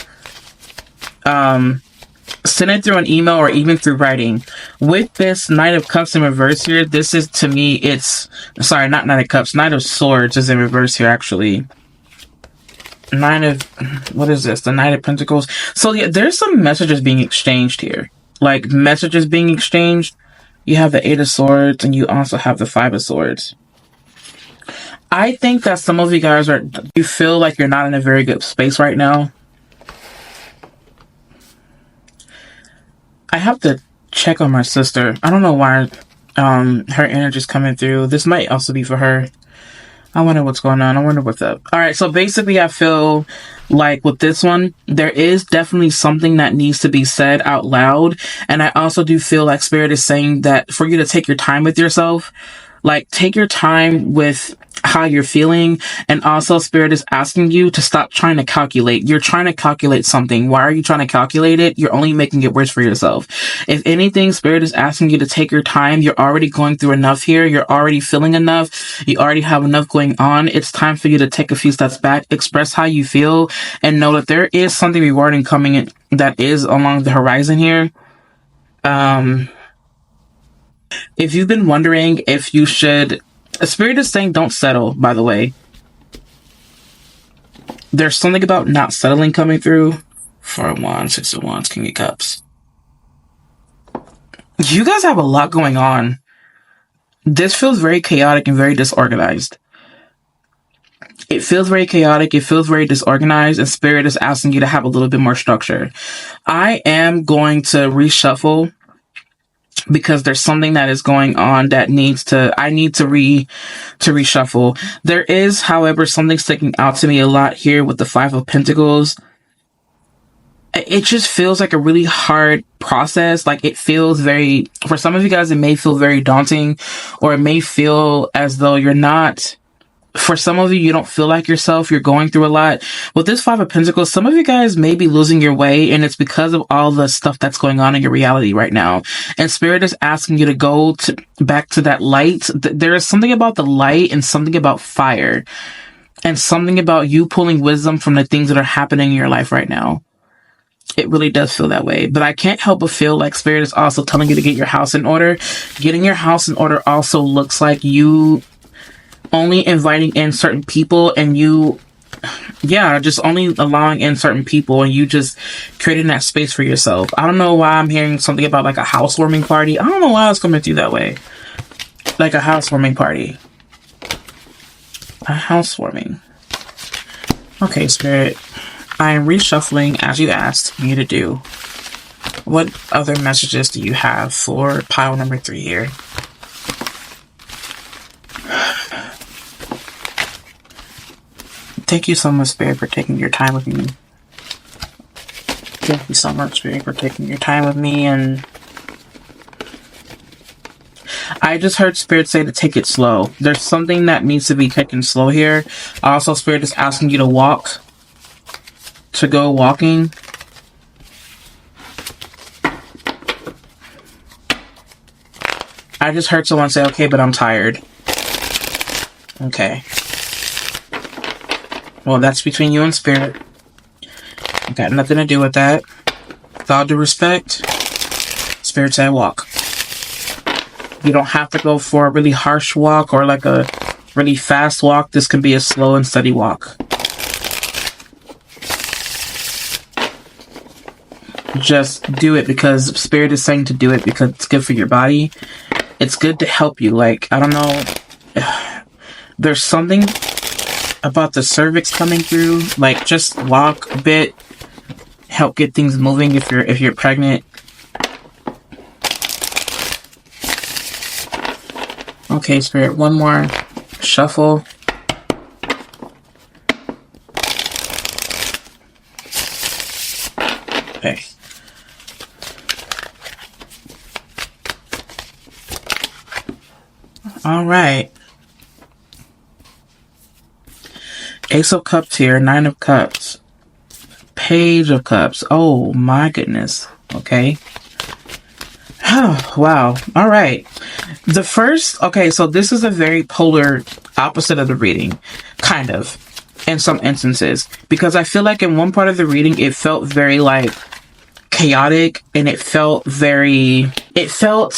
Send it through an email or even through writing. With this Knight of Cups in reverse here, this is, to me, it's... Sorry, not Knight of Cups. Knight of Swords is in reverse here, actually. Nine of... What is this? The Knight of Pentacles. So, yeah, there's some messages being exchanged here. Like, messages being exchanged. You have the Eight of Swords, and you also have the Five of Swords. I think that some of you guys are... You feel like you're not in a very good space right now. I have to check on my sister. I don't know why her energy's coming through. This might also be for her. I wonder what's going on. I wonder what's up. Alright, so basically I feel like with this one, there is definitely something that needs to be said out loud. And I also do feel like Spirit is saying that for you to take your time with yourself. Like, take your time with how you're feeling. And also, Spirit is asking you to stop trying to calculate. You're trying to calculate something. Why are you trying to calculate it? You're only making it worse for yourself. If anything, Spirit is asking you to take your time. You're already going through enough here. You're already feeling enough. You already have enough going on. It's time for you to take a few steps back, express how you feel, and know that there is something rewarding coming in that is along the horizon here. If you've been wondering if you should... Spirit is saying don't settle, by the way. There's something about not settling coming through. 4 of Wands, 6 of Wands, King of Cups. You guys have a lot going on. This feels very chaotic and very disorganized. It feels very chaotic. It feels very disorganized. And Spirit is asking you to have a little bit more structure. I am going to reshuffle because there's something that is going on that I need to reshuffle. There is, however, something sticking out to me a lot here with the Five of Pentacles. It just feels like a really hard process. Like, it feels very, for some of you guys, it may feel very daunting, or it may feel as though you're not... For some of you, you don't feel like yourself. You're going through a lot. With this Five of Pentacles, some of you guys may be losing your way, and it's because of all the stuff that's going on in your reality right now. And Spirit is asking you to go back to that light. There is something about the light and something about fire and something about you pulling wisdom from the things that are happening in your life right now. It really does feel that way. But I can't help but feel like Spirit is also telling you to get your house in order. Getting your house in order also looks like you only inviting in certain people, and just only allowing in certain people, and you just creating that space for yourself. I don't know why I'm hearing something about like a housewarming party. I don't know why it's coming through that way. Like a housewarming party. A housewarming. Okay, Spirit. I am reshuffling as you asked me to do. What other messages do you have for pile number 3 here? Thank you so much, Spirit, for taking your time with me. Thank you so much, Spirit, for taking your time with me. And I just heard Spirit say to take it slow. There's something that needs to be taken slow here. Also, Spirit is asking you to walk. To go walking. I just heard someone say, okay, but I'm tired. Okay. Well, that's between you and Spirit. Got nothing to do with that. With all due respect, Spirit said walk. You don't have to go for a really harsh walk or like a really fast walk. This can be a slow and steady walk. Just do it because Spirit is saying to do it because it's good for your body. It's good to help you. Like, I don't know. There's something about the cervix coming through. Like, just walk a bit. Help get things moving if you're pregnant. Okay, Spirit, one more shuffle. Okay. All right. Ace of Cups here, Nine of Cups. Page of Cups. Oh my goodness. Okay. Oh, wow. All right. The first, okay, so this is a very polar opposite of the reading, kind of, in some instances, because I feel like in one part of the reading, it felt very like chaotic, and it felt very kind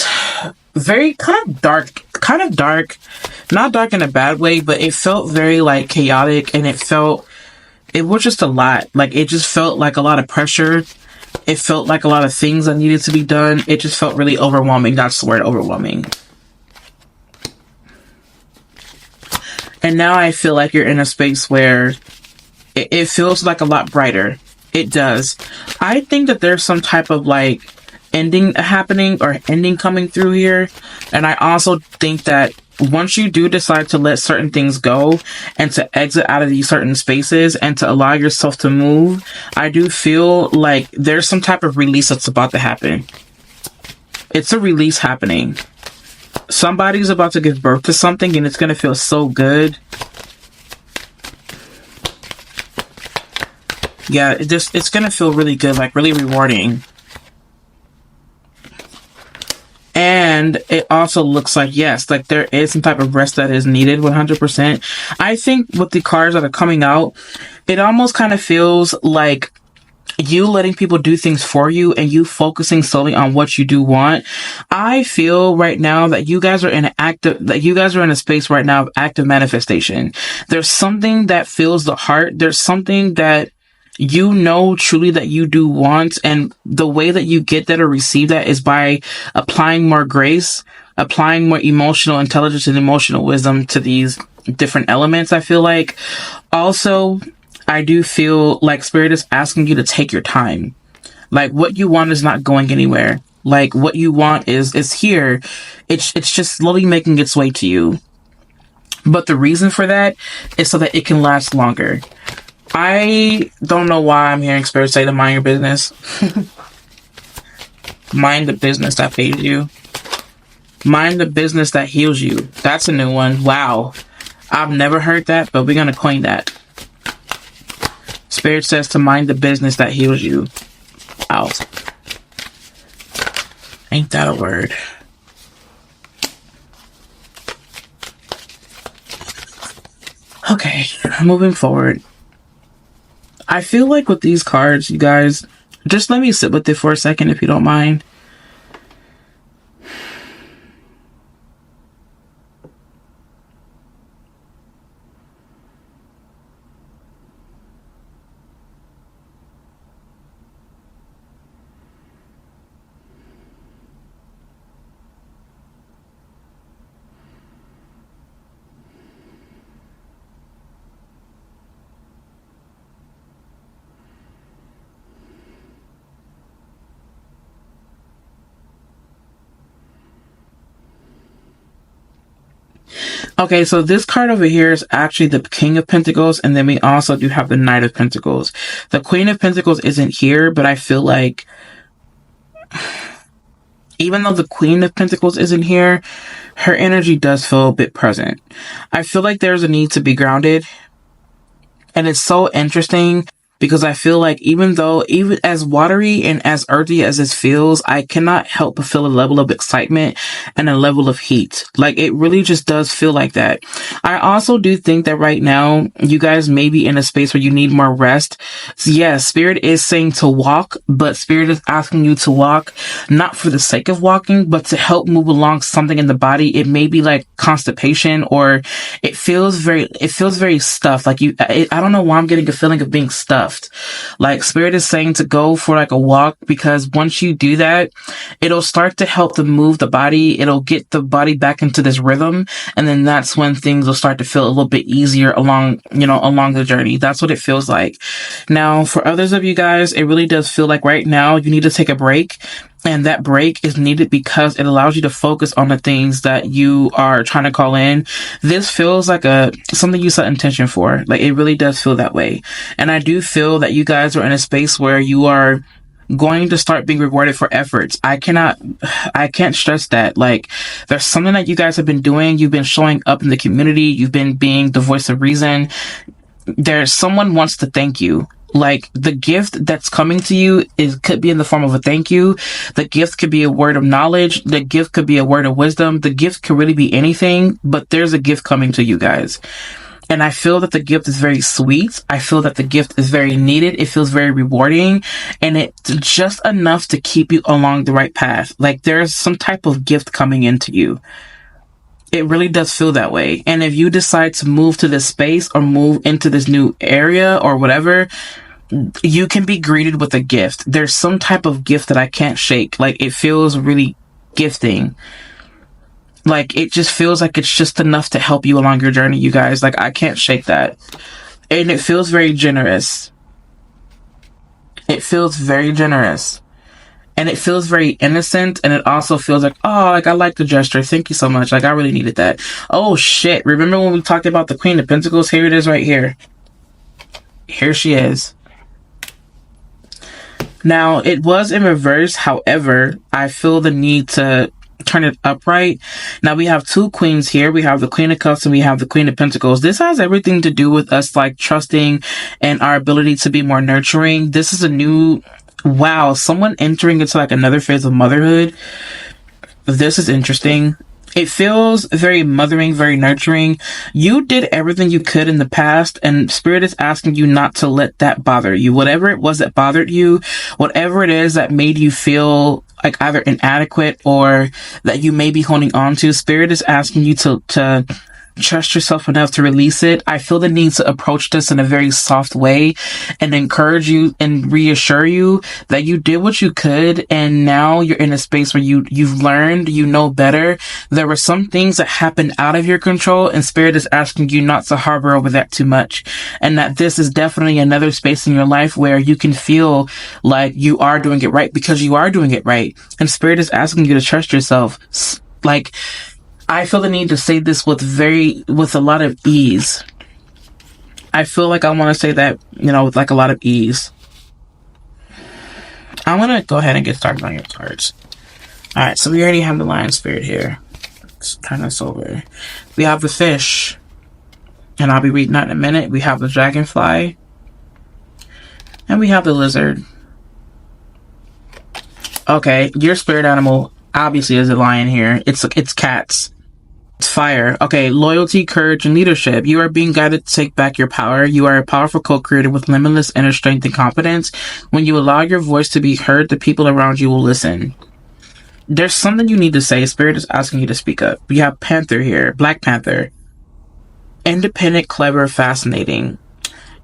of dark, not dark in a bad way, but it felt very like chaotic, and it was just a lot. Like, it just felt like a lot of pressure. It felt like a lot of things that needed to be done. It just felt really overwhelming. That's the word, overwhelming. And now I feel like you're in a space where it feels like a lot brighter. It does. I think that there's some type of like ending happening or ending coming through here. And I also think that once you do decide to let certain things go and to exit out of these certain spaces and to allow yourself to move, I do feel like there's some type of release that's about to happen. It's a release happening. Somebody's about to give birth to something, and it's going to feel so good. Yeah, it's going to feel really good, like really rewarding. And it also looks like, yes, like there is some type of rest that is needed 100%. I think with the cards that are coming out, it almost kind of feels like you letting people do things for you and you focusing solely on what you do want. I feel right now that you guys are in a space right now of active manifestation. There's something that fills the heart. There's something that you know truly that you do want, and the way that you get that or receive that is by applying more grace, applying more emotional intelligence and emotional wisdom to these different elements, I feel like. Also, I do feel like Spirit is asking you to take your time. Like, what you want is not going anywhere. Like, what you want is here. It's just slowly making its way to you. But the reason for that is so that it can last longer. I don't know why I'm hearing Spirit say to mind your business. Mind the business that pays you. Mind the business that heals you. That's a new one. Wow. I've never heard that, but we're going to coin that. Spirit says to mind the business that heals you. Wow. Ain't that a word? Okay, moving forward. I feel like with these cards, you guys, just let me sit with it for a second if you don't mind. Okay, so this card over here is actually the King of Pentacles, and then we also do have the Knight of Pentacles. The Queen of Pentacles isn't here, but I feel like even though the Queen of Pentacles isn't here, her energy does feel a bit present. I feel like there's a need to be grounded, and it's so interesting because I feel like even as watery and as earthy as this feels, I cannot help but feel a level of excitement and a level of heat. Like, it really just does feel like that. I also do think that right now you guys may be in a space where you need more rest. So yes, Spirit is saying to walk, but Spirit is asking you to walk not for the sake of walking, but to help move along something in the body. It may be like constipation, or it feels very stuffed. Like I don't know why I'm getting a feeling of being stuffed. enough. Like, Spirit is saying to go for like a walk, because once you do that, it'll start to help to move the body. It'll get the body back into this rhythm. And then that's when things will start to feel a little bit easier along the journey. That's what it feels like. Now, for others of you guys, it really does feel like right now you need to take a break. And that break is needed because it allows you to focus on the things that you are trying to call in. This feels like something you set intention for. Like, it really does feel that way. And I do feel that you guys are in a space where you are going to start being rewarded for efforts. I can't stress that. Like, there's something that you guys have been doing. You've been showing up in the community. You've been being the voice of reason. There's someone wants to thank you. Like, the gift that's coming to you could be in the form of a thank you. The gift could be a word of knowledge. The gift could be a word of wisdom. The gift could really be anything, but there's a gift coming to you guys. And I feel that the gift is very sweet. I feel that the gift is very needed. It feels very rewarding, and it's just enough to keep you along the right path. Like, there's some type of gift coming into you. It really does feel that way. And if you decide to move to this space or move into this new area or whatever, you can be greeted with a gift. There's some type of gift that I can't shake. Like, it feels really gifting. Like, it just feels like it's just enough to help you along your journey, you guys. Like, I can't shake that. And it feels very generous. It feels very generous. And it feels very innocent, and it also feels like, oh, like, I like the gesture. Thank you so much. Like, I really needed that. Oh, shit. Remember when we talked about the Queen of Pentacles? Here it is right here. Here she is. Now, it was in reverse. However, I feel the need to turn it upright. Now, we have two queens here. We have the Queen of Cups and we have the Queen of Pentacles. This has everything to do with us, like, trusting and our ability to be more nurturing. This is a new... Wow, someone entering into like another phase of motherhood. This is interesting. It feels very mothering, very nurturing. You did everything you could in the past, and Spirit is asking you not to let that bother you. Whatever it was that bothered you, whatever it is that made you feel like either inadequate or that you may be holding on to, Spirit is asking you to trust yourself enough to release it. I feel the need to approach this in a very soft way and encourage you and reassure you that you did what you could, and now you're in a space where you've learned, you know better. There were some things that happened out of your control, and Spirit is asking you not to harbor over that too much, and that this is definitely another space in your life where you can feel like you are doing it right, because you are doing it right. And Spirit is asking you to trust yourself. Like, I feel the need to say this with a lot of ease. I feel like I want to say that, with like a lot of ease. I'm going to go ahead and get started on your cards. Alright, so we already have the Lion Spirit here. Let's turn this over. We have the Fish, and I'll be reading that in a minute. We have the Dragonfly, and we have the Lizard. Okay, your spirit animal obviously is a lion here. It's cats. It's fire. Okay, loyalty, courage, and leadership. You are being guided to take back your power. You are a powerful co-creator with limitless inner strength and confidence. When you allow your voice to be heard, the people around you will listen. There's something you need to say. Spirit is asking you to speak up. We have Panther here. Black Panther. Independent, clever, fascinating.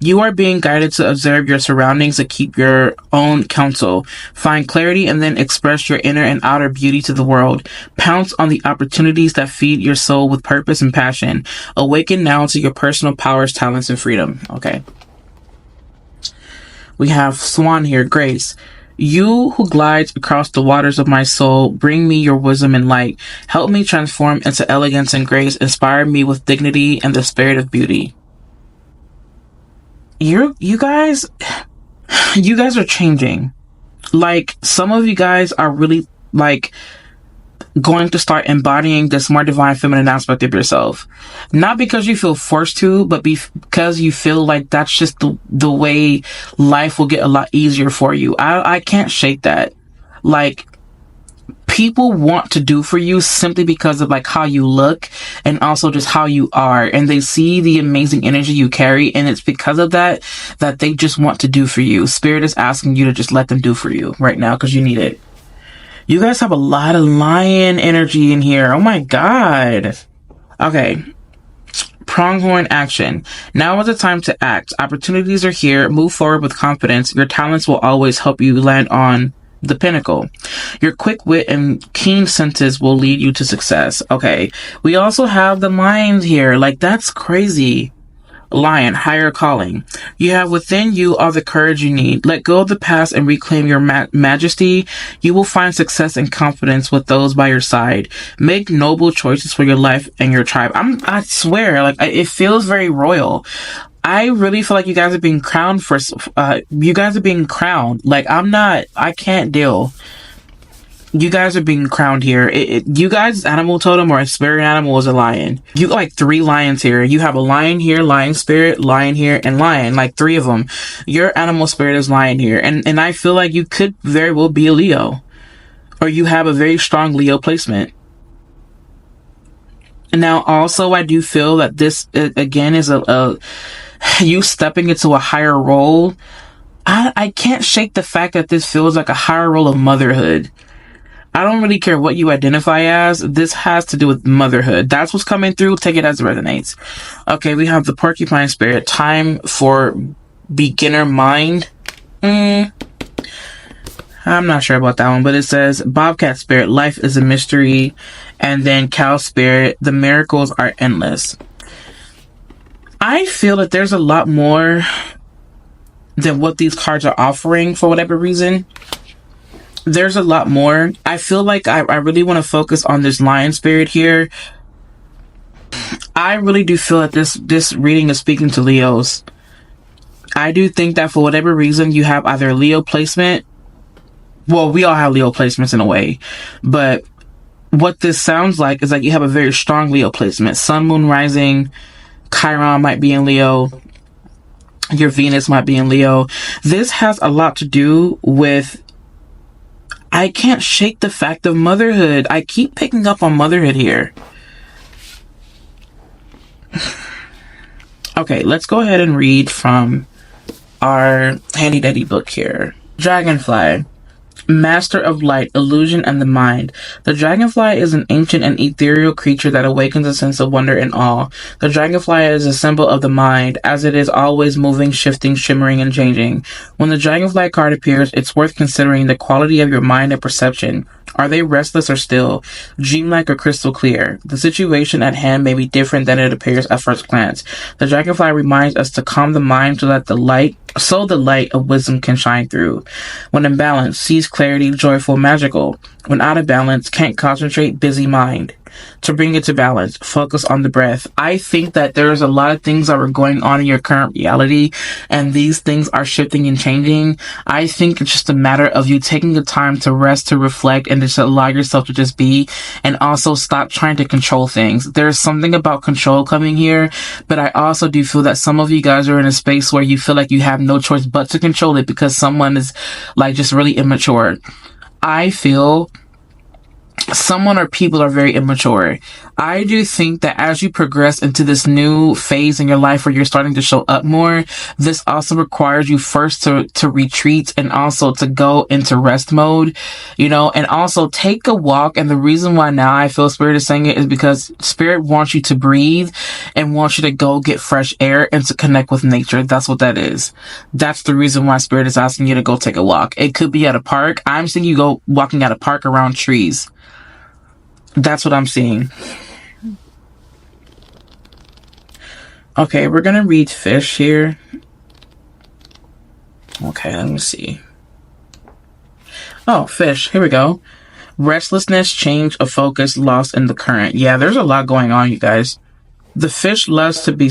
You are being guided to observe your surroundings and keep your own counsel. Find clarity and then express your inner and outer beauty to the world. Pounce on the opportunities that feed your soul with purpose and passion. Awaken now to your personal powers, talents, and freedom. Okay. We have Swan here, Grace. You who glides across the waters of my soul, bring me your wisdom and light. Help me transform into elegance and grace. Inspire me with dignity and the spirit of beauty. You guys are changing. Like, some of you guys are really, like, going to start embodying this more divine feminine aspect of yourself. Not because you feel forced to, but because you feel like that's just the way life will get a lot easier for you. I can't shake that. Like, people want to do for you simply because of like how you look and also just how you are, and they see the amazing energy you carry, and it's because of that they just want to do for you. Spirit is asking you to just let them do for you right now because you need it. You guys have a lot of lion energy in here. Oh my god. Okay, Pronghorn action. Now is the time to act. Opportunities are here. Move forward with confidence. Your talents will always help you land on the pinnacle. Your quick wit and keen senses will lead you to success. Okay. We also have the Lion here. Like, that's crazy. Lion, higher calling. You have within you all the courage you need. Let go of the past and reclaim your majesty. You will find success and confidence with those by your side. Make noble choices for your life and your tribe. I swear, like, it feels very royal. I really feel like you guys are being crowned for, you guys are being crowned. Like, I can't deal. You guys are being crowned here. You guys' animal totem or a spirit animal is a lion. You got like 3 lions here. You have a lion here, lion spirit, lion here, and lion. Like 3 of them. Your animal spirit is lion here. And I feel like you could very well be a Leo. Or you have a very strong Leo placement. Now, also, I do feel that this, again, is you stepping into a higher role. I can't shake the fact that this feels like a higher role of motherhood. I don't really care what you identify as. This has to do with motherhood. That's what's coming through. Take it as it resonates. Okay, we have the porcupine spirit. Time for beginner mind. I'm not sure about that one, but it says bobcat spirit. Life is a mystery. And then cow spirit. The miracles are endless. I feel that there's a lot more than what these cards are offering for whatever reason. There's a lot more. I feel like I really want to focus on this lion spirit here. I really do feel that this reading is speaking to Leos. I do think that for whatever reason you have either a Leo placement. Well, we all have Leo placements in a way. But what this sounds like is like you have a very strong Leo placement. Sun, Moon, Rising, Chiron might be in Leo. Your Venus might be in Leo. This has a lot to do with, I can't shake the fact of motherhood. I keep picking up on motherhood here. Okay, let's go ahead and read from our handy dandy book here. Dragonfly. Master of light, illusion, and the mind. The dragonfly is an ancient and ethereal creature that awakens a sense of wonder and awe. The dragonfly is a symbol of the mind, as it is always moving, shifting, shimmering, and changing. When the dragonfly card appears, it's worth considering the quality of your mind and perception. Are they restless or still, dreamlike or crystal clear? The situation at hand may be different than it appears at first glance. The dragonfly reminds us to calm the mind so that the light of wisdom can shine through. When in balance, sees clarity, joyful, magical. When out of balance, can't concentrate, busy mind. To bring it to balance, focus on the breath. I think that there's a lot of things that are going on in your current reality, and these things are shifting and changing. I think it's just a matter of you taking the time to rest, to reflect, and just allow yourself to just be, and also stop trying to control things. There's something about control coming here, but I also do feel that some of you guys are in a space where you feel like you have no choice but to control it because someone is like just really immature. I feel someone or people are very immature. I do think that as you progress into this new phase in your life where you're starting to show up more, this also requires you first to retreat and also to go into rest mode, and also take a walk. And the reason why now I feel Spirit is saying it is because Spirit wants you to breathe and wants you to go get fresh air and to connect with nature. That's what that is. That's the reason why Spirit is asking you to go take a walk. It could be at a park. I'm seeing you go walking at a park around trees. That's what I'm seeing. Okay, we're gonna read fish here. Okay, let me see. Oh, fish. Here we go. Restlessness, change of focus, lost in the current. Yeah, there's a lot going on, you guys. The fish loves to be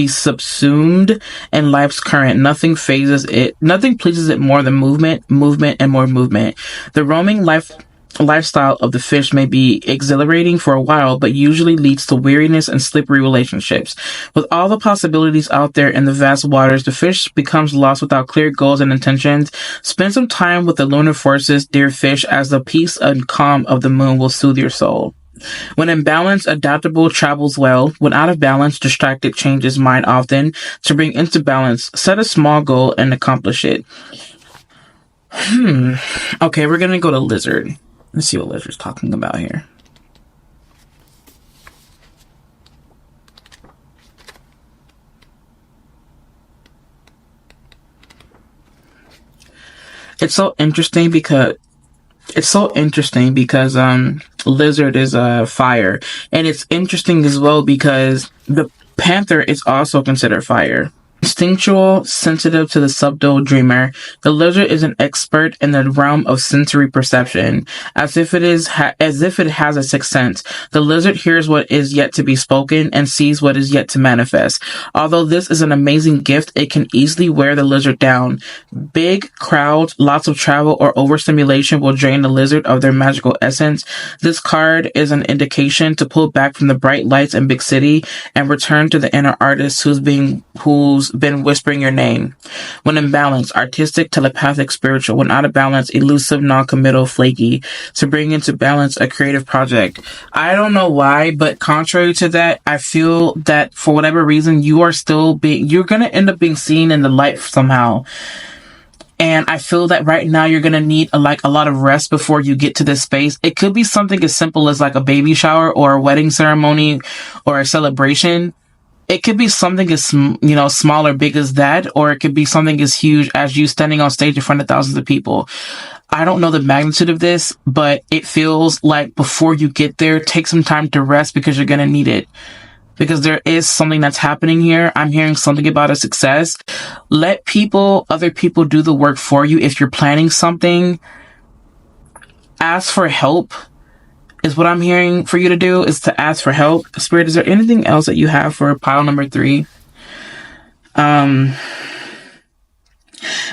subsumed in life's current. Nothing phases it. Nothing pleases it more than movement, and more movement. The roaming lifestyle of the fish may be exhilarating for a while, but usually leads to weariness and slippery relationships. With all the possibilities out there in the vast waters, the fish becomes lost without clear goals and intentions. Spend some time with the lunar forces, dear fish, as the peace and calm of the moon will soothe your soul. When in balance, adaptable, travels well. When out of balance, distracted, changes mind often. To bring into balance, set a small goal and accomplish it. Okay, we're gonna go to lizard. Let's see what Lizard's talking about here. It's so interesting because lizard is fire, and it's interesting as well because the panther is also considered fire. Instinctual, sensitive to the subtle dreamer, the lizard is an expert in the realm of sensory perception, as if it has a sixth sense. The lizard hears what is yet to be spoken and sees what is yet to manifest. Although this is an amazing gift, it can easily wear the lizard down. Big crowds, lots of travel, or overstimulation will drain the lizard of their magical essence. This card is an indication to pull back from the bright lights in big city and return to the inner artist who's been whispering your name. When in balance, artistic, telepathic, spiritual. When out of balance, elusive, non-committal, flaky. To bring into balance a creative project. I don't know why, but contrary to that, I feel that for whatever reason, you're gonna end up being seen in the light somehow. And I feel that right now you're gonna need a lot of rest before you get to this space. It could be something as simple as like a baby shower or a wedding ceremony or a celebration. It could be something as, small or big as that, or it could be something as huge as you standing on stage in front of thousands of people. I don't know the magnitude of this, but it feels like before you get there, take some time to rest because you're going to need it. Because there is something that's happening here. I'm hearing something about a success. Let other people do the work for you. If you're planning something, ask for help. Is what I'm hearing for you to do, is to ask for help. Spirit, is there anything else that you have for pile number 3?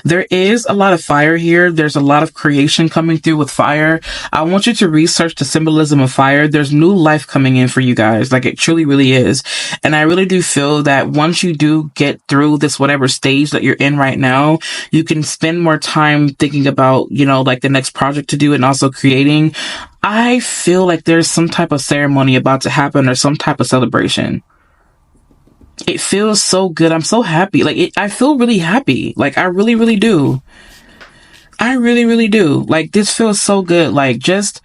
There is a lot of fire here. There's a lot of creation coming through with fire. I want you to research the symbolism of fire. There's new life coming in for you guys. Like, it truly, really is. And I really do feel that once you do get through this whatever stage that you're in right now, you can spend more time thinking about, like the next project to do and also creating. I feel like there's some type of ceremony about to happen or some type of celebration. It feels so good. I'm so happy. I feel really happy. Like, I really, really do. I really, really do. Like, this feels so good. Like, just...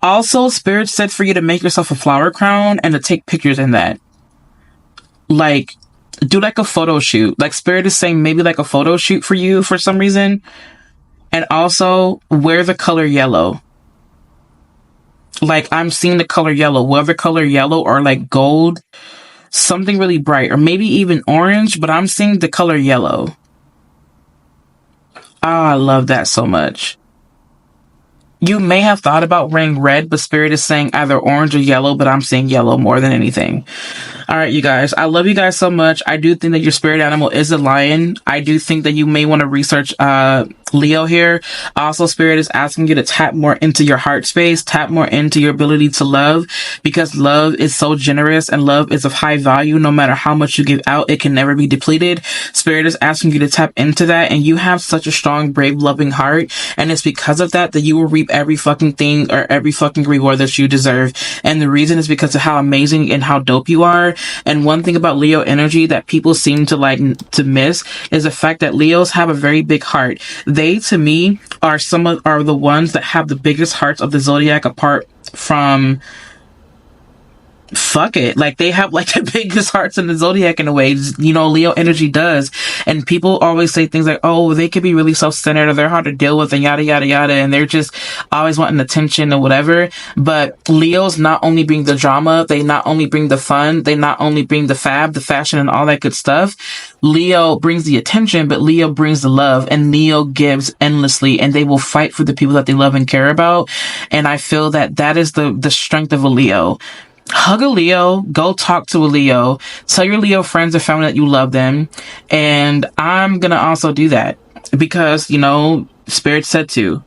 Also, Spirit said for you to make yourself a flower crown and to take pictures in that. Like, do like a photo shoot. Like, Spirit is saying maybe like a photo shoot for you for some reason. And also, wear the color yellow. Like, I'm seeing the color yellow. Wear the color yellow or like gold. Something really bright, or maybe even orange, but I'm seeing the color yellow. I love that so much. You may have thought about wearing red, but Spirit is saying either orange or yellow, but I'm seeing yellow more than anything. All right, you guys. I love you guys so much. I do think that your spirit animal is a lion. I do think that you may want to research Leo here. Also, Spirit is asking you to tap more into your heart space, tap more into your ability to love, because love is so generous and love is of high value. No matter how much you give out, it can never be depleted. Spirit is asking you to tap into that, and you have such a strong, brave, loving heart, and it's because of that you will reap every fucking thing or every fucking reward that you deserve. And the reason is because of how amazing and how dope you are. And one thing about Leo energy that people seem to miss is the fact that Leos have a very big heart. They, to me, are the ones that have the biggest hearts of the zodiac, apart from fuck it. Like, they have like the biggest hearts in the zodiac in a way, Leo energy does. And people always say things like, oh, they could be really self-centered or they're hard to deal with and yada, yada, yada. And they're just always wanting attention or whatever. But Leos not only bring the drama, they not only bring the fun, they not only bring the fab, the fashion and all that good stuff. Leo brings the attention, but Leo brings the love, and Leo gives endlessly, and they will fight for the people that they love and care about. And I feel that is the strength of a Leo. Hug a Leo, go talk to a Leo, tell your Leo friends and family that you love them. And I'm gonna also do that because, Spirit said to.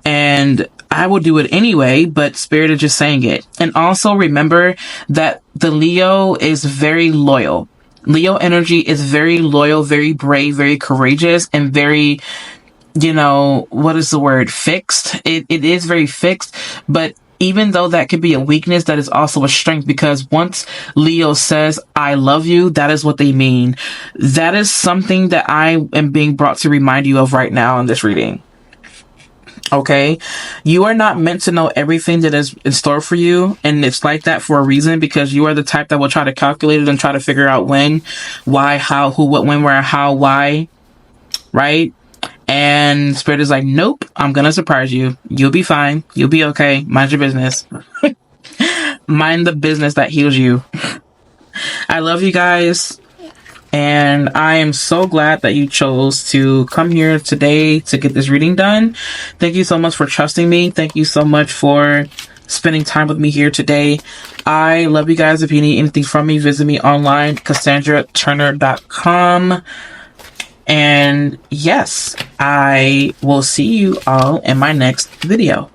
And I will do it anyway, but Spirit is just saying it. And also remember that the Leo is very loyal. Leo energy is very loyal, very brave, very courageous, and very, fixed. It is very fixed, but even though that could be a weakness, that is also a strength, because once Leo says, I love you, that is what they mean. That is something that I am being brought to remind you of right now in this reading. Okay? You are not meant to know everything that is in store for you, and it's like that for a reason, because you are the type that will try to calculate it and try to figure out when, why, how, who, what, when, where, how, why, right? And Spirit is like, nope, I'm gonna surprise you. You'll be fine. You'll be okay. Mind your business. Mind the business that heals you. I love you guys. And I am so glad that you chose to come here today to get this reading done. Thank you so much for trusting me. Thank you so much for spending time with me here today. I love you guys. If you need anything from me, visit me online, CassandraTurner.com. And yes, I will see you all in my next video.